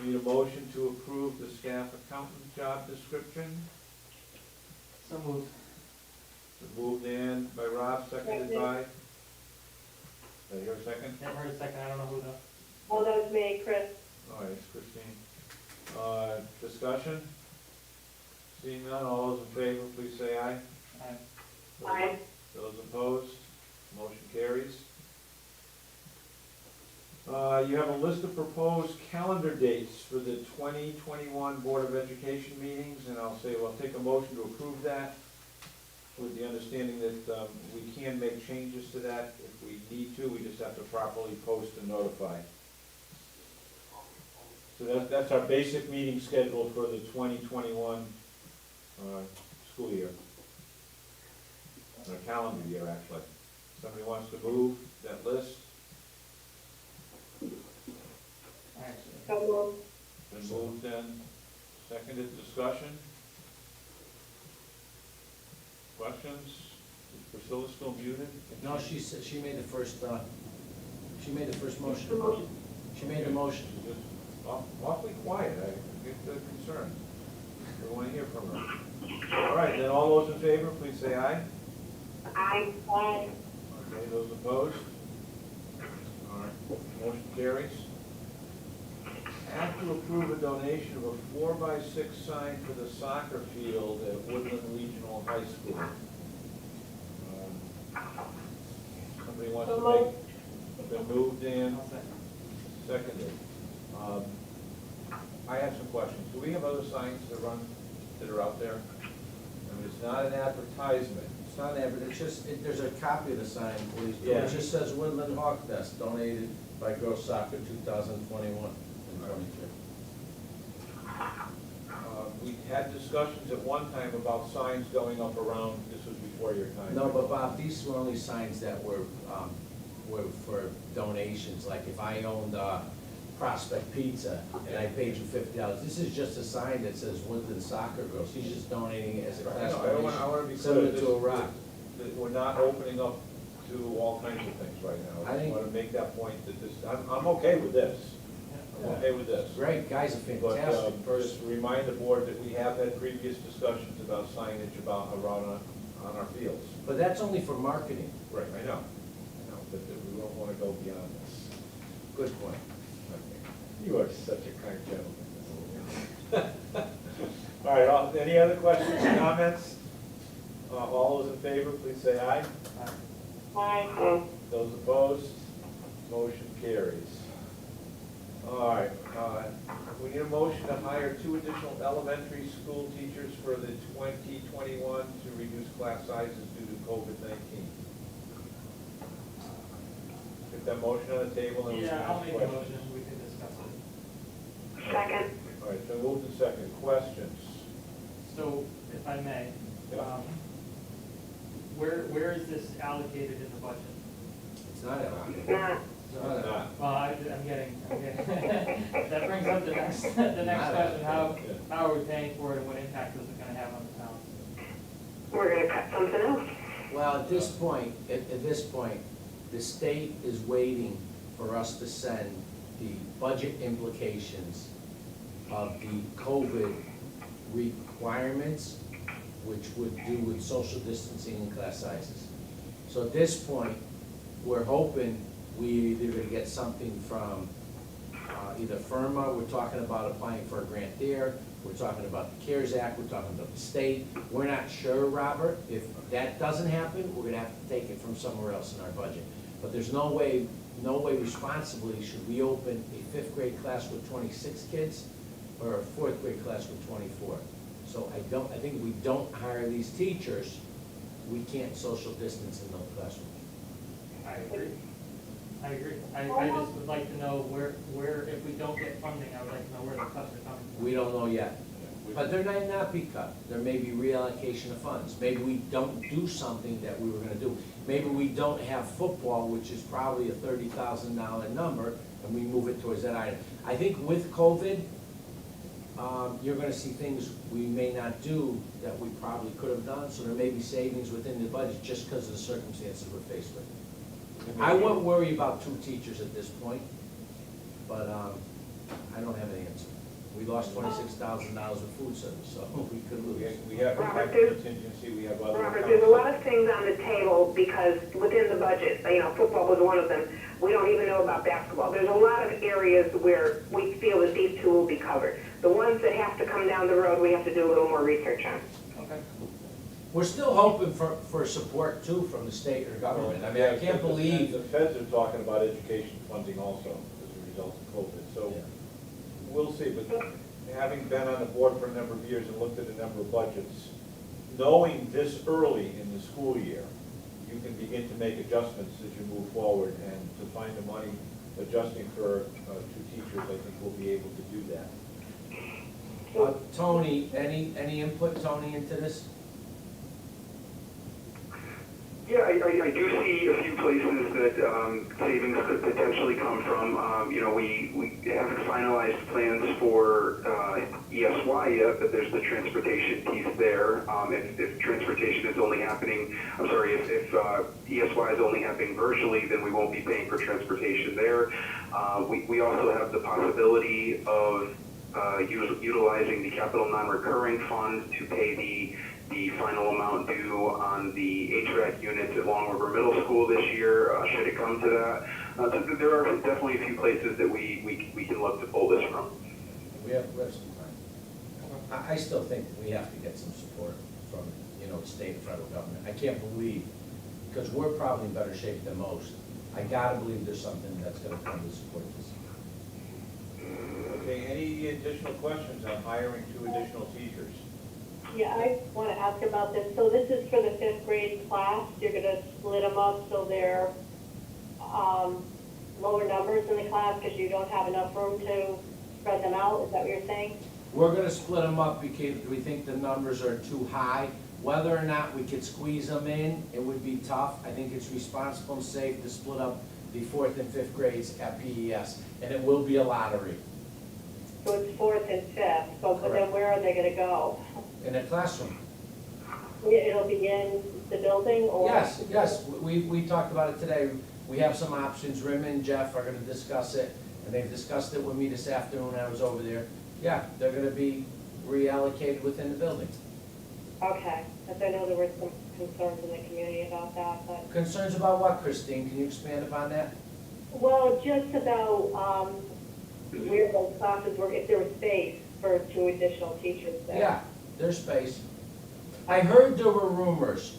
We need a motion to approve the staff accountant job description. So moved. Moved in by Rob, seconded by? Did I hear a second? Never heard a second, I don't know who the. Oh, that was me, Chris. All right, it's Christine. Discussion? Seeing none, all those in favor, please say aye. Aye. Aye. Those opposed? Motion carries. You have a list of proposed calendar dates for the 2021 Board of Education meetings, and I'll say, well, I'll take a motion to approve that with the understanding that we can make changes to that if we need to. We just have to properly post and notify. So that's our basic meeting schedule for the 2021 school year. Or calendar year, actually. Somebody wants to move that list? Actually. So move. Been moved and seconded. Discussion? Questions? Is Priscilla still muted? No, she said, she made the first motion. She made the motion. She's just awfully quiet. I get concerned. We want to hear from her. All right, then all those in favor, please say aye. Aye. Aye. Okay, those opposed? All right, motion carries. Have to approve a donation of a 4x6 sign for the soccer field at Woodland Regional High School. Somebody wants to make, been moved in, I'll second. seconded. I have some questions. Do we have other signs that are out there? I mean, it's not an advertisement. It's not ever, it's just, there's a copy of the sign, please. Yeah. It just says Woodland Hawk Nest, donated by Girls Soccer 2021 and 22. We had discussions at one time about signs going up around, this was before your time. No, but Bob, these were only signs that were for donations, like if I owned Prospect Pizza and I paid you $50, this is just a sign that says Woodland Soccer Girls, he's just donating it as a class I want to donation, be similar clear, to a rock. that we're not opening up to all kinds of things right now. I I think- want to make that point that this, I'm okay with this. I'm okay with this. Great, guys are But fantastic person. just remind the board that we have had previous discussions about signage around on our fields. But that's only for marketing. Right, I know, but we don't want to go beyond this. Good point. You are such a kind gentleman. All right, any other questions, comments? All those in favor, please say aye. Aye. Those opposed, motion carries. All right, we need a motion to hire 2 additional elementary school teachers for the 2021 to reduce class sizes due to COVID-19. Get that motion on the table and we can Yeah, I'll ask make a questions. motion, we can discuss it. Second. All right, so moved to second. Questions? So, if I may, Yeah. where is this allocated in the budget? It's not allocated. Nah. Not. Well, I'm getting, that brings up the next question, how are we paying for it and what impact is it gonna have on the town? We're gonna cut something else. Well, at this point, the state is waiting for us to send the budget implications of the COVID requirements, which would do with social distancing and class sizes. So at this point, we're hoping we either gonna get something from either FIRMA, we're talking about applying for a grant there, we're talking about the CARES Act, we're talking about the state. We're not sure, Robert, if that doesn't happen, we're gonna have to take it from somewhere else in our budget. But there's no way responsibly should we open a 5th grade class with 26 kids or a 4th grade class with 24. So I think if we don't hire these teachers, we can't social distance in those classrooms. I agree. I just would like to know where, if we don't get funding, I would like to know where the cuts are coming from. We don't know yet. But there may not be cut. There may be reallocation of funds. Maybe we don't do something that we were gonna do. Maybe we don't have football, which is probably a $30,000 number, and we move it towards that item. I think with COVID, you're gonna see things we may not do that we probably could have done, so there may be savings within the budget just because of the circumstances we're faced with. I wouldn't worry about 2 teachers at this point, but I don't have an answer. We lost $26,000 with food service, so we could lose. We have Robert, there's- contingency, we have other. Robert, there's a lot of things on the table because within the budget, football was one of them. We don't even know about basketball. There's a lot of areas where we feel that these 2 will be covered. The ones that have to come down the road, we have to do a little more research on. Okay. We're still hoping for support too from the state or government. I mean, I can't believe. The feds are talking about education funding also as a result of COVID, so we'll see, but having been on the board for a number of years and looked at a number of budgets, knowing this early in the school year, you can begin to make adjustments as you move forward, and to find the money adjusting for 2 teachers, I think we'll be able to do that. Tony, any input, Tony, into this? Yeah, I do see a few places that savings could potentially come from. We haven't finalized plans for ESY yet, but there's the transportation piece there. If transportation is only happening, if ESY is only happening virtually, then we won't be paying for transportation there. We also have the possibility of utilizing the capital non-recurring fund to pay the final amount due on the HVAC units at Long River Middle School this year, should it come to that. So there are definitely a few places that we can look to pull this from. We have some time. I still think we have to get some support from, the state and federal government. I can't believe, because we're probably in better shape than most, I gotta believe there's something that's gonna come to support this. Okay, any additional questions on hiring 2 additional teachers? Yeah, I want to ask about this. So this is for the 5th grade class. You're going to split them up so they're lower numbers in the class because you don't have enough room to spread them out. Is that what you're saying? We're gonna split them up because we think the numbers are too high. Whether or not we could squeeze them in, it would be tough. I think it's responsible and safe to split up the 4th and 5th grades at PES, and it will be a lottery So it's 4th and 5th. But then where are they going to go? in a classroom. It'll be in the building or? Yes, we talked about it today. We have some options. Rim and Jeff are gonna discuss it, and they've discussed it with me this afternoon when I was over there. Yeah, they're gonna be reallocated within the building. Okay, because I know there were some concerns in the community about that, but. Concerns about what, Christine? Can you expand upon that? Well, just about where those classes were, if there was space for 2 additional teachers there. there's space. I heard there were rumors,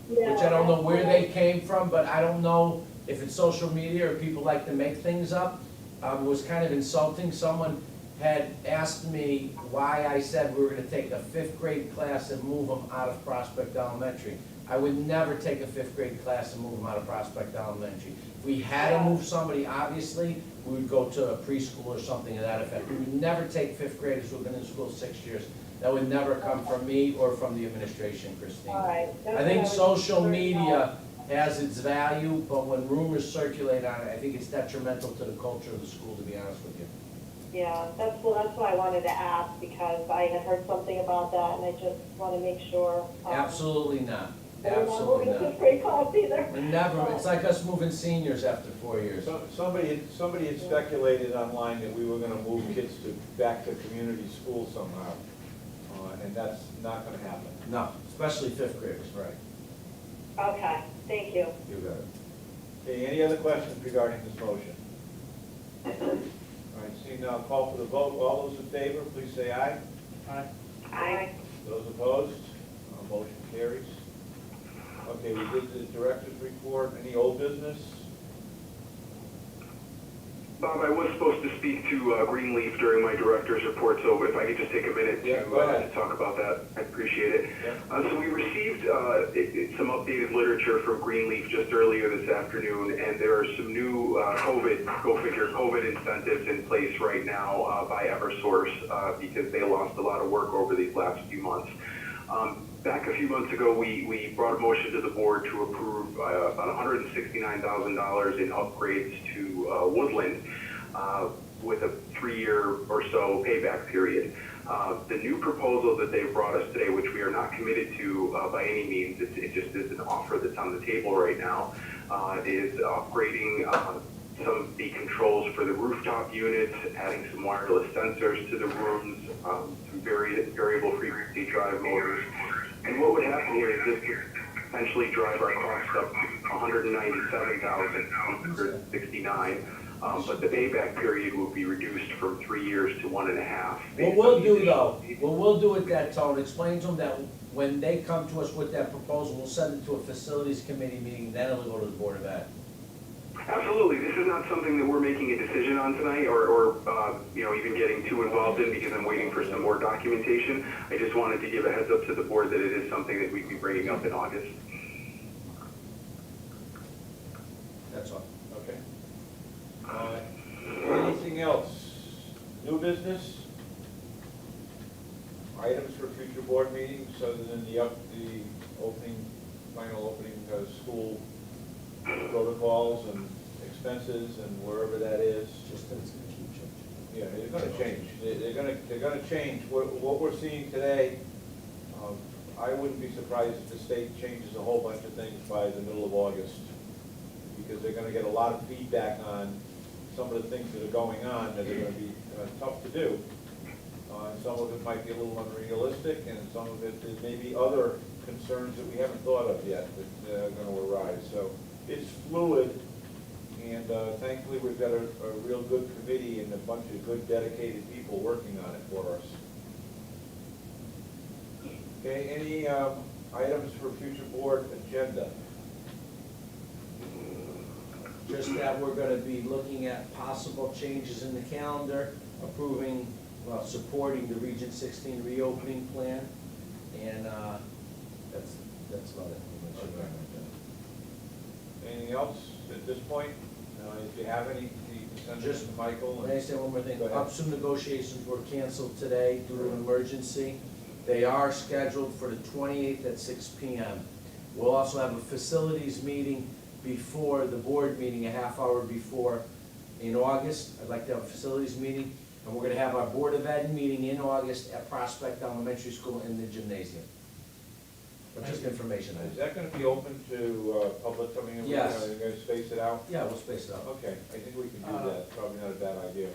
which I don't know where they came from, but I don't know if it's social media or people like to make things up. It was kind of insulting. Someone had asked me why I said we were gonna take a 5th grade class and move them out of Prospect Elementary. I would never take a 5th grade class and move them out of Prospect Elementary. If we had to move somebody, obviously, we would go to a preschool or something of that effect. We would never take 5th graders who've been in school 6 years. That would never come from me or from the administration, Christine. All right. I think social media has its value, but when rumors circulate on it, I think it's detrimental to the culture of the school, to be honest with you. Yeah, that's why I wanted to ask, because I had heard something about that, and I just want to make sure. Absolutely not, that we're not absolutely moving to not. fifth grade class either. We're never, it's like us moving seniors after 4 years. Somebody had speculated online that we were gonna move kids back to community school somehow, and that's not gonna happen. No, especially 5th graders, right. Okay, thank you. You got it. Okay, any other questions regarding this motion? All right, seeing now, call for the vote. All those in favor, please say aye. Aye. Aye. Those opposed? Motion carries. Okay, we did the director's report. Any old business? Bob, I was supposed to speak to Greenleaf during my director's report, so if I could just take a minute Yeah, go ahead. to talk about that, I'd appreciate it. Yeah. So we received some updated literature from Greenleaf just earlier this afternoon, and there are some new COVID incentives in place right now by Eversource because they lost a lot of work over these last few months. Back a few months ago, we brought a motion to the board to approve about $169,000 in upgrades to Woodland with a 3-year or so payback period. The new proposal that they brought us today, which we are not committed to by any means, it just is an offer that's on the table right now, is upgrading some of the controls for the rooftop units, adding some wireless sensors to the rooms, some variable frequency drive motors. And what would happen here is this could potentially drive our cost up to $197,169, but the payback period will be reduced from 3 years to 1.5. What we'll do though, what we'll do with that, Tone, explain to them that when they come to us with that proposal, we'll send it to a facilities committee meeting, then it'll go to the Board of Ed. Absolutely. This is not something that we're making a decision on tonight or even getting too involved in because I'm waiting for some more documentation. I just wanted to give a heads up to the board that it is something that we'd be bringing up in August. That's all. Okay. Anything else? New business? Items for future board meetings other than the final opening school protocols and expenses and wherever that is? Just that it's gonna keep changing. Yeah, they're gonna change. They're gonna change. What we're seeing today, I wouldn't be surprised if the state changes a whole bunch of things by the middle of August, because they're gonna get a lot of feedback on some of the things that are going on that are gonna be tough to do. Some of it might be a little unrealistic, and some of it, there may be other concerns that we haven't thought of yet that are gonna arise. So it's fluid, and thankfully we've got a real good committee and a bunch of good dedicated people working on it for us. Okay, any items for future board agenda? Just that we're gonna be looking at possible changes in the calendar, approving, supporting the Region 16 reopening plan, and that's about it. Anything else at this point? If you have any, you can send it Just- to Michael. May I say one more thing? Go ahead. UPSU negotiations were canceled today due to an emergency. They are scheduled for the 28th at 6 p.m. We'll also have a facilities meeting before the board meeting, a half hour before, in August. I'd like to have a facilities meeting, and we're gonna have our Board of Ed meeting in August at Prospect Elementary School in the gymnasium. But just information. Is that gonna be open to public coming in? Yes. Are you gonna space it out? Yeah, we'll space it out. Okay, I think we can do that. Probably not a bad idea.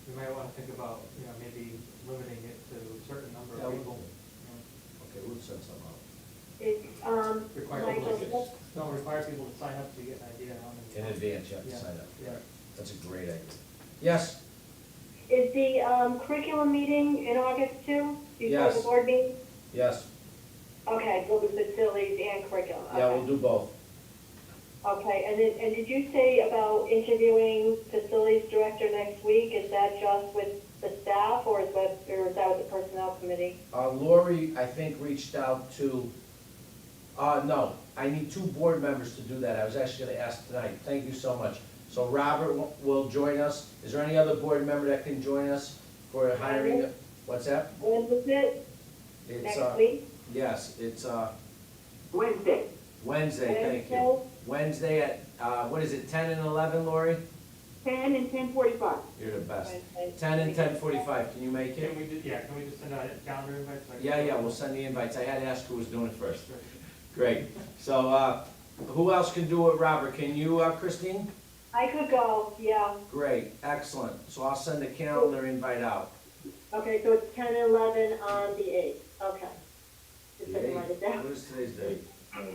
We might want to think about, maybe limiting it to a certain number Yeah, of we people. Okay, we'll send some out. It's, Require Michael, people, don't require people to sign up to get an idea how many. In advance, you have to Yeah, sign up. yeah. That's a great idea. Yes? is the curriculum meeting in August too? Before Yes. the board meeting? Yes, Okay, so the facilities and curriculum, okay. yeah, we'll do both. Okay, and did you say about interviewing facilities director next week? Is that just with the staff, or is that with the personnel committee? Lori, I think, reached out to, no, I need 2 board members to do that. I was actually gonna ask tonight. Thank you so much. So Robert will join us. Is there any other board member that can join us for hiring? What's that? When is it? It's, Next week? yes, it's, Wednesday. Wednesday, thank you. Wednesday at, what is it, 10 and 11, Lori? 10 and 10:45. You're the best. Wednesday. 10 and 10:45, can you make it? Can we just send a calendar invite? So I can- Yeah, we'll send the invites. I had to ask who was doing it first. Great. So, who else can do it, Robert? Can you, Christine? I could go, yeah. Great, excellent. So I'll send a calendar invite out. Okay, so it's 10 and 11 on the 8th, okay. Just The so I can write it down. What is today's date? On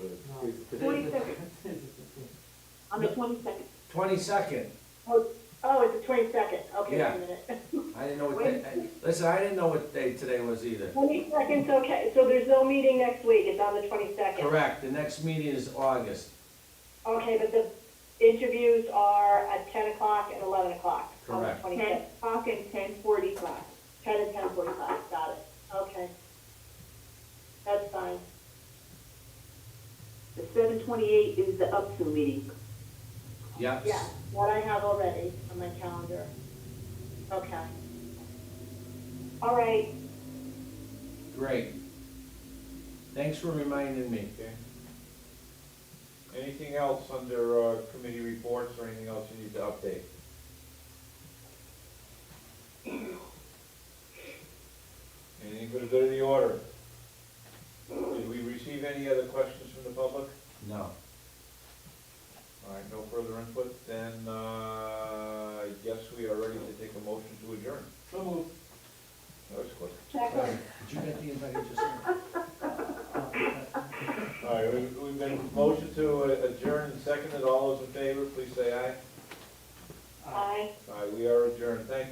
the 22nd. 22nd. Oh, it's the 22nd, okay, Yeah. wait a minute. I didn't know what day, listen, I didn't know what day today was either. 22nd's okay, so there's no meeting next week, it's on the 22nd? Correct, the next meeting is August. Okay, but the interviews are at 10 o'clock and 11 o'clock on the Correct. 22nd. O'clock and 10:45. 10 and 10:45, got it, okay. That's fine. The 7/28 is the up-to meeting. Yep. Yeah, what I have already on my calendar. Okay. All right, Great. Thanks for reminding me. Okay. Anything else under committee reports or anything else you need to update? Anything for the good of the order? Did we receive any other questions from the public? No. All right, no further input, then I guess we are ready to take a motion to adjourn. So moved. That was quick. Did you get the invite you just sent? All right, we've been motion to adjourn and seconded. All those in favor, please say aye. aye. Aye, we are adjourned. Thank you.